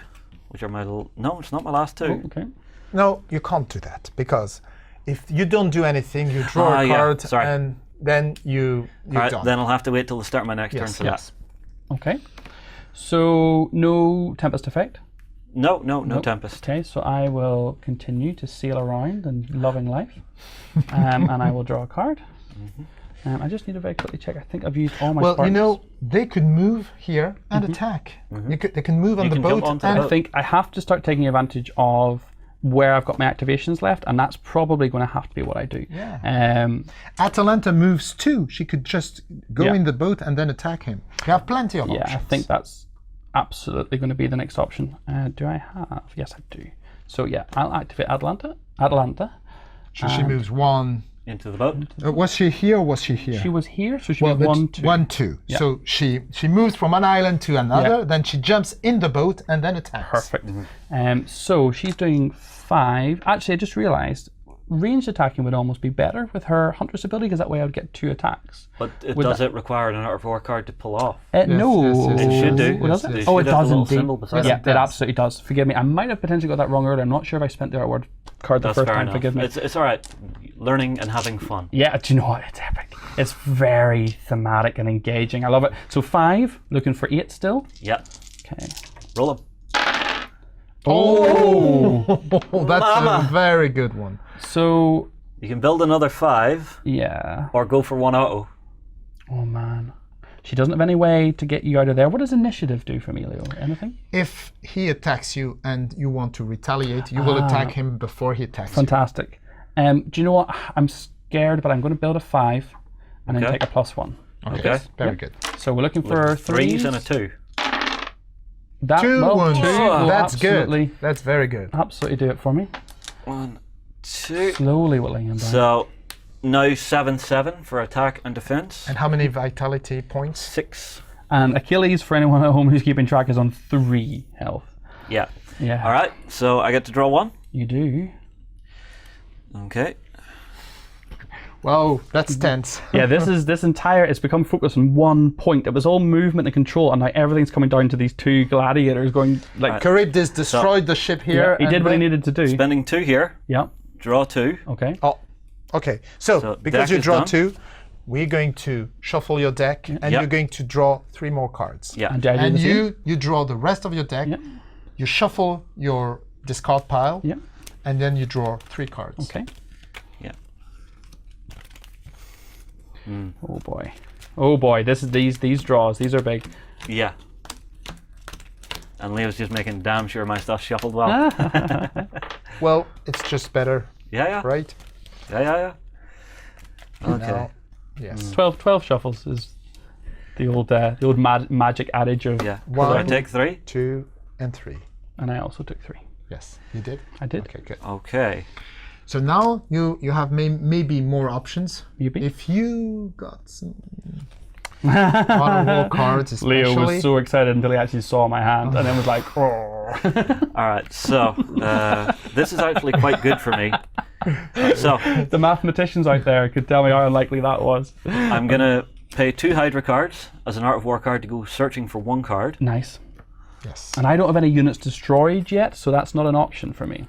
which are my little. No, it's not my last 2. Okay. No, you can't do that because if you don't do anything, you draw a yeah, card sorry. and then you're All right, done. then I'll have to wait till the start of my next turn Yes, for yes. Okay. So no Tempest effect. that. No Tempest. Okay, so I will continue to sail around and loving life, and I will draw a card. I just need to very quickly check. I think I've used all my. Well, Spartans. you know, they could move here and attack. They can move on You the can jump boat. onto And the I boat. think I have to start taking advantage of where I've got my activations left, and that's probably going to have to be what I do. Yeah. Atalanta moves too. She could just go Yeah. in the boat and then attack him. You have plenty of Yeah, options. I think that's absolutely going to be the next option. Do I have? Yes, I do. So yeah, I'll activate Atalanta. She moves 1. Into the boat. Was she here or was she here? She was here, so she well, moved but 1, 2. 1, 2. So she moves from one island to another, then she jumps in the boat and then attacks. Perfect. So she's doing 5. Actually, I just realised ranged attacking would almost be better with her Huntress ability, because that way I would get 2 attacks. But Would does it require an Art of War card to pull off? No. yes, It should do. Oh, does Yes, it? it Oh, it should have does the little indeed. symbol beside Yeah, it. it absolutely does. Forgive me. I might have potentially got that wrong earlier. I'm not sure if I spent the outward card the That's first fair time. enough. Forgive me. It's all right. Learning and having fun. Yeah, do you know what? It's epic. It's very thematic and engaging. I love it. So 5, looking for 8 still. Yeah. Okay. Roll them. Oh! That's Mama. a very good one. So, You can build another 5 yeah. or go for 1 auto. Oh, man. She doesn't have any way to get you out of there. What does initiative do for me, Leo? Anything? If he attacks you and you want to retaliate, you will attack him before he attacks Fantastic. Do you know what? I'm scared, but I'm going to build a 5 and then Okay. take a +1. you. Okay. Very good. So we're looking for 3s 3s and a 2. That, 2 well, wounds. 2 will That's absolutely, good. That's very good. absolutely do it for me. 1, 2. Slowly whittling him down. So now 7/7 for attack and defense. And how many vitality points? 6. And Achilles, for anyone at home who's keeping track, is on 3 health. Yeah. Yeah. All right. So I get to draw 1. You do. Okay. Whoa, that's tense. Yeah, this entire, it's become focused on one point. It was all movement and control, and now everything's coming down to these 2 gladiators going like. Charybdis destroyed the ship here. He did what he needed to do. Spending 2 here. Yeah. Draw 2. Okay. Oh, okay. So because deck you is draw done. 2, we're going to shuffle your deck, and Yep. you're going to draw 3 more cards. Yeah. And did I do And the same? you draw the rest of your deck. Yeah. You shuffle your discard pile, Yeah. and then you draw 3 cards. Okay. Yeah. Oh boy. Oh boy. This is these draws. These are big. Yeah. And Leo's just making damn sure my stuff's shuffled well. Well, it's just better, Yeah. right? Yeah. Okay. Now, yes. 12 shuffles is the old magic adage of. Yeah. One. So I take 3. 2 and 3. And I also took 3. Yes, you did. I did. Okay, good. Okay. So now you have maybe more options. Maybe. If you got some Auto war cards, especially. Leo was so excited until he actually saw my hand, and then was like, "Oh." All right, so this is actually quite good for me. So The mathematicians out there could tell me how unlikely that was. I'm gonna pay 2 Hydra cards as an Art of War card to go searching for 1 card. Nice. Yes. And I don't have any units destroyed yet, so that's not an option for me.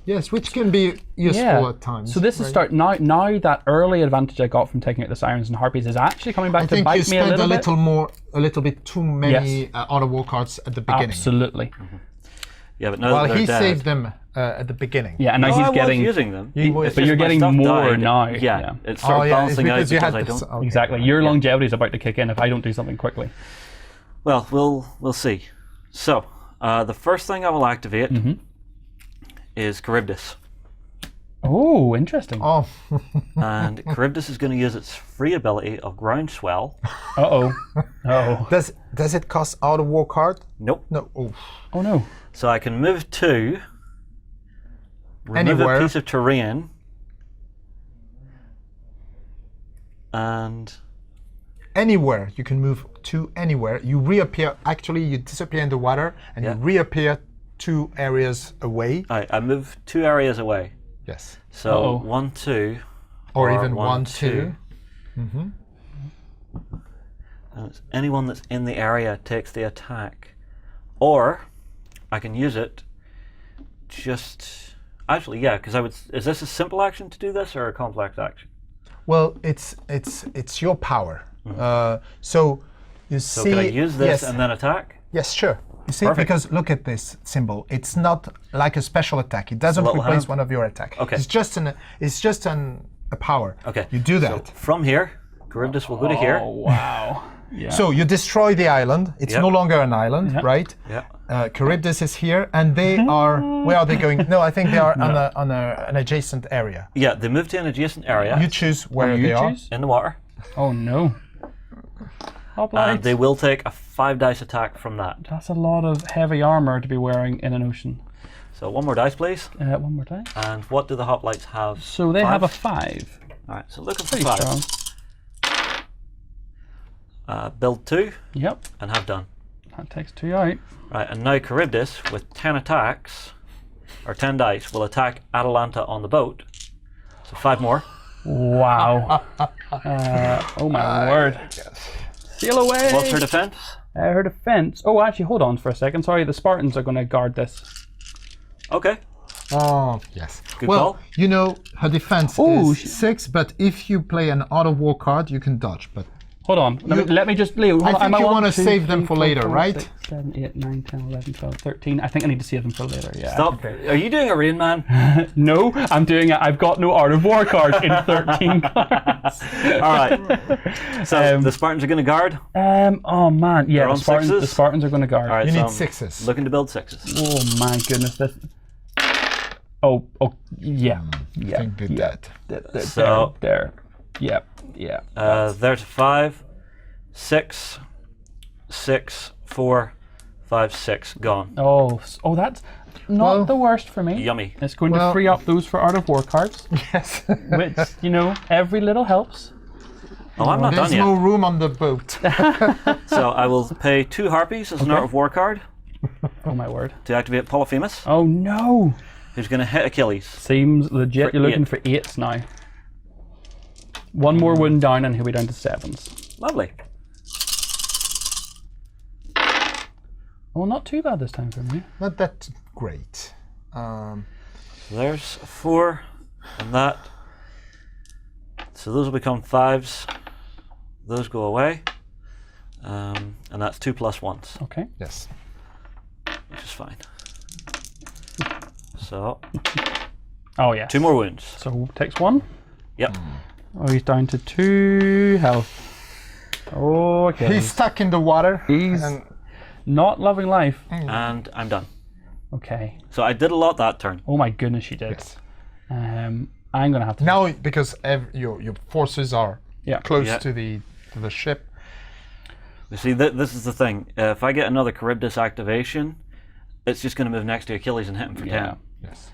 Yes, which can be useful at times. So this is start now. Now that early advantage I got from taking out the Sirens and Harpies is actually coming back I to think you bite me a spent little bit. a little bit too many Auto war cards at the beginning. Absolutely. Yeah, but now Well, that they're he dead, saved them at the beginning. Yeah, and now No, I he's was getting. using them. You was- It's But just you're my getting stuff more died. now. Yeah, Yeah. it's sort of it's balancing out because you because had I this- don't. okay. Exactly. Your longevity is about to kick in if I don't do something quickly. Well, we'll see. So the first thing I will activate is Charybdis, Oh, interesting. Oh, and Charybdis is going to use its free ability of Groundswell. Uh-oh. Oh. does it cost Auto war card? Nope. No. Oh. Oh no. So I can move 2, remove Anywhere. a piece of terrain, and Anywhere you can move to anywhere. You reappear. Actually, you disappear in the water, and Yeah. you reappear 2 areas away. I move 2 areas away. Yes. So Uh-oh. 1, 2, Or even 1, 2. 2. And it's anyone that's in the area takes the attack. Or I can use it just... Actually, yeah, because I would... Is this a simple action to do this or a complex action? Well, it's your power. So you So see. can I use this yes, and then attack? yes, sure. You see, Perfect. because look at this symbol. It's not like a special attack. It doesn't little replace hand? one of your attack. Okay. It's just a power. Okay. You do So that. from here, Charybdis will go to here. Oh, wow. Yeah. So you destroy the island. It's Yep. no longer an island, Yep. right? Yeah. Charybdis is here, and they are. Where are they going? No, I think they are on an adjacent area. Yeah, they move to an adjacent area You choose where You they are. choose? in the water. Oh no. Oh, And blight. they will take a 5 dice attack from that. That's a lot of heavy armor to be wearing in an ocean. So 1 more dice, please. One more time. And what do the hoplites have? So they 5? have a 5. All right, so looking for Pretty 5. strong. Build 2 Yep. and have done. That takes 2 out. Right, and now Charybdis with 10 attacks, or 10 dice, will attack Atalanta on the boat. So 5 more. Wow. Oh my word. Sail away. What's her defense? Her defense. Oh, actually, hold on for a second. Sorry, the Spartans are going to guard this. Okay. Oh, yes. Good well, call. you know, her defense Oh, is 6, but if you play an Auto war card, you can dodge. But Hold on. Let me just... Leo, I think you want want to save them for later, right? 6, 7, 8, 9, 10, 11, 12, 13. I think I need to save them for later, yeah. Stop. Are you doing a Rain Man? No, I'm doing it. I've got no Art of War cards in 13 cards. All right. So the Spartans are going to guard. Oh man, yeah, on the Spartans, sixes? the Spartans are going to guard. All right. you so need I'm 6s. looking to build 6s. Oh my goodness, this. Oh, yeah, yeah. I think did that. So- there, yeah. There to 5, 6, 6, 4, 5, 6, gone. Oh, that's not the worst for me. Yummy. It's going to free up those for Art of War cards, Yes. which, every little helps. Oh, I'm not There's done yet. no room on the boat. So I will pay 2 harpies as an Art of War card Oh my word. to activate Polyphemus, Oh no! who's going to hit Achilles. Seems legit. For You're looking 8. for 8s now. One more wound down and he'll be down to 7s. Lovely. Oh, not too bad this time for me. Not that great. So there's 4 and that. So those will become 5s. Those go away. And that's 2 plus 1s, Okay. Yes. which is fine. So Oh yeah. 2 more wounds. So takes 1. Yep. Oh, he's down to 2 health. Oh, okay. He's stuck in the water. He's and not loving life. And I'm done. Okay. So I did a lot that turn. Oh my goodness, she did. yes. I'm gonna have to. Now, because your forces are close Yeah. to the ship. You see, this is the thing. If I get another Charybdis activation, it's just going to move next to Achilles and hit him for 10. Yeah. Yes.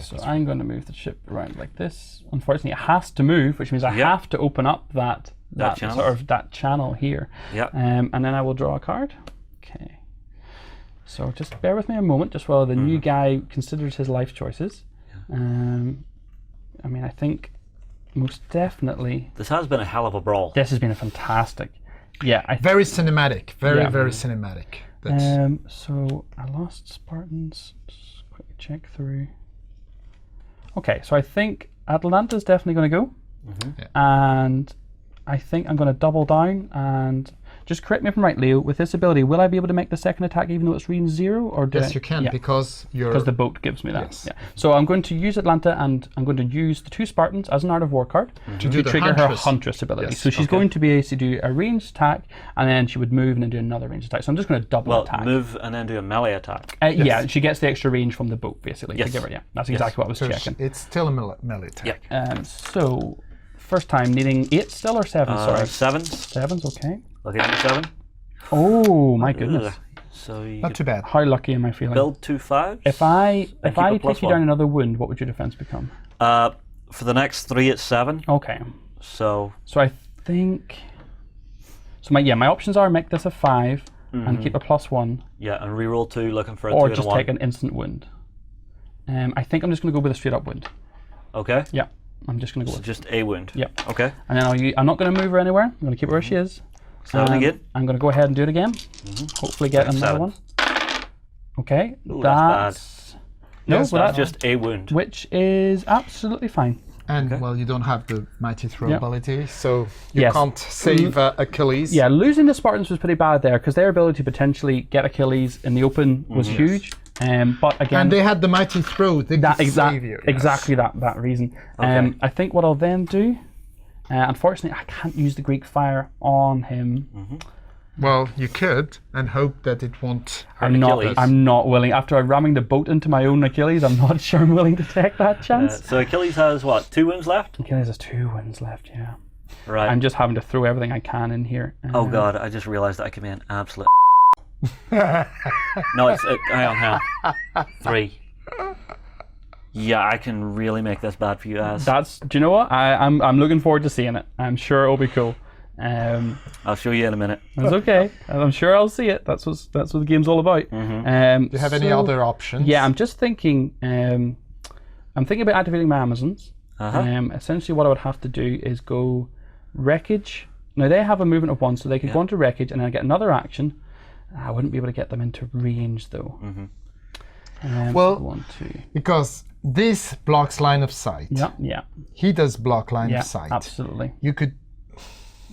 So I'm going to move the ship around like this. Unfortunately, it has to move, which means I have to open up that channel. sort of that channel here. Yep. And then I will draw a card. Okay. So just bear with me a moment, just while the new guy considers his life choices. I mean, I think most definitely This has been a hell of a brawl. this has been a fantastic. Yeah. Very cinematic. Very, Yeah. very cinematic. That's, So I lost Spartans. Just quickly check through. Okay, so I think Atalanta's definitely going to go, Yeah. and I think I'm going to double down and just correct me if I'm right, Leo. With this ability, will I be able to make the second attack even though it's range 0, or do yes, you can, because you're... because the boat gives me that. Yes. Yeah. So I'm going to use Atalanta, and I'm going to use the 2 Spartans as an Art of War card to do the trigger her Huntress. Huntress ability. Yes. So she's going to be able to do a ranged attack, and then she would move and then do another ranged attack. So I'm just going to double Well, attack. move and then do a melee attack. Yeah, she gets the extra range from the boat, basically. Yes. To give her, yeah, that's exactly what I was So checking. it's still a melee attack. Yep. So, first time needing 8 still or 7? Sorry. 7s. 7's okay. Lucky number 7. Oh my goodness! So you Not could too bad. How lucky am I feeling? build 2 5s. If I keep a take plus you down 1. another wound, what would your defense become? For the next 3, it's 7. Okay. So So I think. So my options are make this a 5 and keep a +1, yeah, and reroll 2, looking for a or 2 and a just 1. take an instant wound. I think I'm just going to go with a straight up wound. Okay. Yeah, I'm just going to go So with. just a wound. Yep. Okay. And then I'm not going to move her anywhere. I'm going to keep her where she is. 7 again. I'm going to go ahead and do it again. Hopefully get another 7. one. Okay, Ooh, that's that's no, Yes, well, That's that's just a wound. which is absolutely fine. And, well, you don't have the Mighty Throw Yep. ability, so you Yes. can't save Achilles. Yeah, losing the Spartans was pretty bad there because their ability to potentially get Achilles in the open was huge. But again, And they had the Mighty Throw. They that could save you. Yes. exactly that reason. Okay. I think what I'll then do, unfortunately, I can't use the Greek fire on him. Well, you could, and hope that it won't hurt Achilles. I'm not willing. After ramming the boat into my own Achilles, I'm not sure I'm willing to take that chance. So Achilles has what? 2 wounds left? Achilles has 2 wins left. Yeah, Right. I'm just having to throw everything I can in here. Oh god, I just realised that I can be an absolute. No, hang on. 3. Yeah, I can really make this bad for you guys. Do you know what? I'm looking forward to seeing it. I'm sure it'll be cool. I'll show you in a minute. That's okay. I'm sure I'll see it. That's what the game's all about. Do you have any other options? Yeah, I'm just thinking. I'm thinking about activating my Amazons. Essentially, what I would have to do is go wreckage. Now they have a movement of 1, so they could go into wreckage and then get another action. I wouldn't be able to get them into range though. Well, 1, 2. because this blocks line of sight. Yeah, He does block line yeah, of sight. absolutely. You could.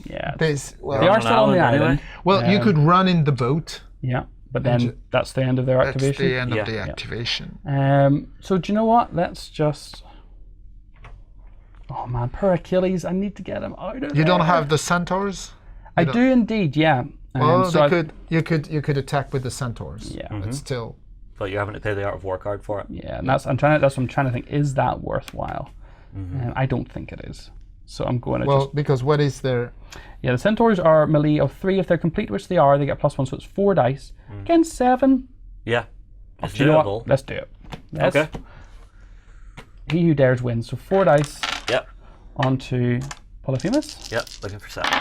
Yeah, There's well. they are still on the island island. anyway. Well, you could run in the boat. Yeah, but then that's the end of their That's activation. the end Yeah. of the activation. So do you know what? Let's just. Oh man, per Achilles, I need to get him out of You don't there. have the centaurs. I do indeed, yeah. Well, so you could attack with the centaurs. Yeah. But still. But you're having to pay the Art of War card for it. Yeah, and that's what I'm trying to think. Is that worthwhile? I don't think it is. So I'm going to Well, just... because what is their... Yeah, the centaurs are melee of 3 if they're complete, which they are. They get +1, so it's 4 dice. Against 7. Yeah. It's Do you know what? doable. Let's do it. Let's- Okay. He who dares wins. So 4 dice Yep. onto Polyphemus. Yep. Looking for 7.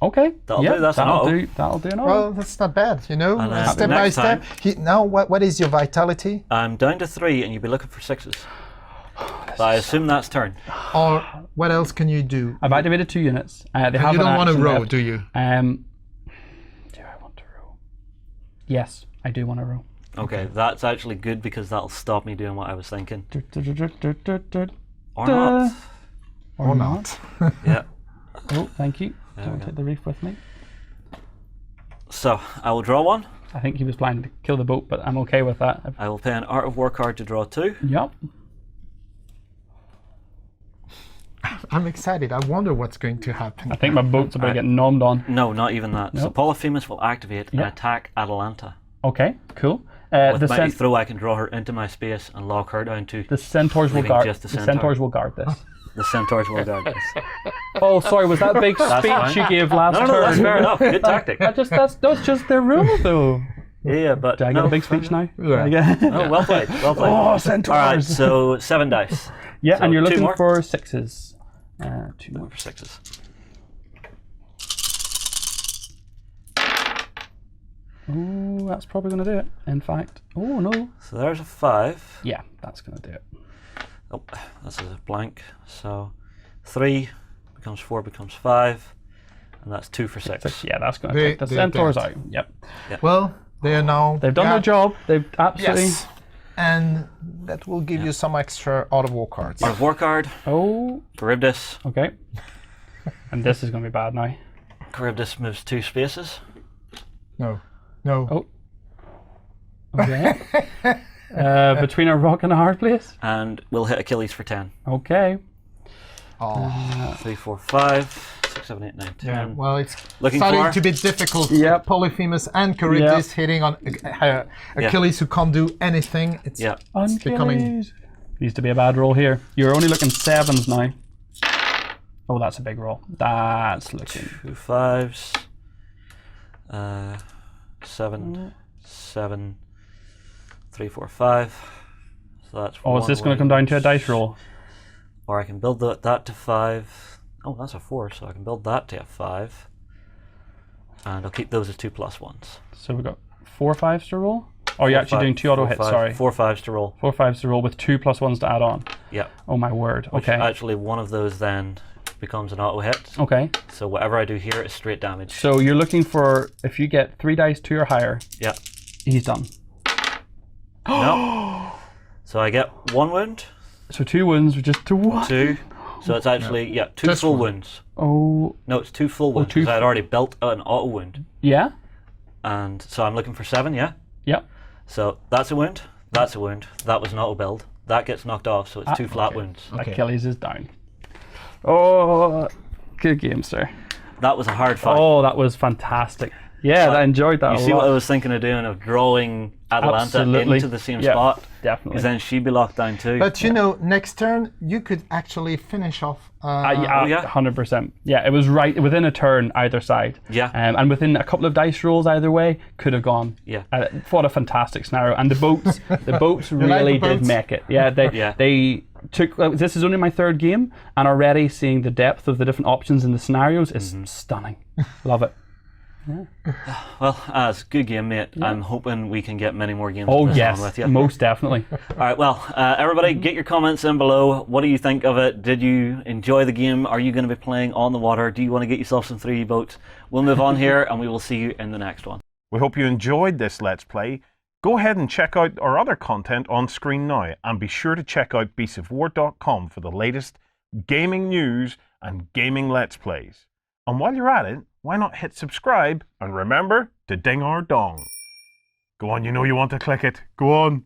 Okay. That'll yeah, do, that's an that'll auto. do. That'll do an auto. Well, that's not bad, you know, And then step by next step. time- Now, what is your vitality? I'm down to 3, and you'll be looking for 6s. But I assume that's turn. Or what else can you do? I've activated 2 units. They have You an don't want to action row, left. do you? Do I want to row? Yes, I do want to row. Okay, that's actually good because that'll stop me doing what I was thinking. Or Duh. not. Or not. Yeah. Oh, thank you. we Don't go. take the reef with me. So I will draw 1. I think he was planning to kill the boat, but I'm okay with that. I will pay an Art of War card to draw 2. Yep. I'm excited. I wonder what's going to happen. I think my boat's about to get nommed on. No, not even that. So Nope. Polyphemus will activate and Yep. attack Atalanta. Okay, cool. With The, Mighty Throw, I can draw her into my space and lock her down to the centaurs will leaving guard. just The the centaur. centaurs will guard this. the centaurs will guard this. Oh, sorry. Was that a big speech fine. you gave last No, turn? that's fair enough. Good tactic. That's just their rule, though. Yeah, but Do I get no. a big speech now? Yeah. Oh, well played. Well played. Oh, centaurs. All right, so 7 dice. Yeah, So and you're 2 looking more? for 6s. 2 more. For 6s. Oh, that's probably going to do it. In fact, oh no. So there's a 5. Yeah, that's going to do it. Oh, this is a blank. So 3 becomes 4 becomes 5, and that's 2 for 6. Yeah, that's going to They- take the they're centaurs dead. out. Yep. Well, they are now... They've done their job. They've absolutely. Yes. And that will give you some extra Art of War cards. Art of War card, Oh, Charybdis. okay. And this is going to be bad now. Charybdis moves 2 spaces. No. No. Oh. Okay. Between a rock and a hard place. And we'll hit Achilles for 10. Okay. Oh. 3, 4, 5, 6, 7, 8, 9, 10. Yeah, well, it's Looking starting for- to be difficult. Yep. Polyphemus and Charybdis hitting on Achilles, who can't do anything. It's Yeah. becoming... Achilles. Needs to be a bad roll here. You're only looking 7s now. Oh, that's a big roll. That's looking. 2 5s. 7, 7, 3, 4, 5. So that's Oh, is this going to come down to a dice roll? Or I can build that to 5. Oh, that's a 4, so I can build that to a 5. And I'll keep those as 2 plus 1s. So we've got 4 5s to roll? Oh, you're actually doing 2 auto hits, sorry. 4 5s to roll. 4 5s to roll with 2 plus 1s to add on. Yeah. Oh my word. Which Okay. actually one of those then becomes an auto hit. Okay. So whatever I do here is straight damage. So you're looking for, if you get 3 dice 2 or higher, Yeah. he's done. No. So I get 1 wound, So 2 wounds, just to 1. 2. So it's actually, 2 Just full one. wounds. Oh, No, it's 2 full wounds 2 because I'd already built an auto wound. yeah? And so I'm looking for 7, yeah? Yep. So that's a wound, that's a wound, that was an auto build. That gets knocked off, so it's 2 flat wounds. Okay. Achilles is down. Oh, good game, sir. That was a hard fight. Oh, that was fantastic. Yeah, I enjoyed that You a see lot. what I was thinking of doing, of drawing Atalanta Absolutely. into the same Yeah, spot? Definitely. Because then she'd be locked down too. But you know, next turn, you could actually finish off... yeah, yeah? 100%. Yeah, it was right within a turn either side. Yeah. And within a couple of dice rolls either way, could have gone. Yeah. What a fantastic scenario. And the boats really the did boats? make it. Yeah, Yeah. they took. This is only my 3rd game, and already seeing the depth of the different options in the scenarios is stunning. Love it. Well, as good game, mate. I'm hoping we can get many more games Oh of this yes, on with you. most definitely. All right, well, everybody, get your comments in below. What do you think of it? Did you enjoy the game? Are you going to be playing on the water? Do you want to get yourself some 3D boats? We'll move on here, and we will see you in the next one. We hope you enjoyed this Let's Play. Go ahead and check out our other content on screen now, and be sure to check out beastsofwar.com for the latest gaming news and gaming Let's Plays. And while you're at it, why not hit subscribe and remember to ding our dong. Go on, you know you want to click it. Go on.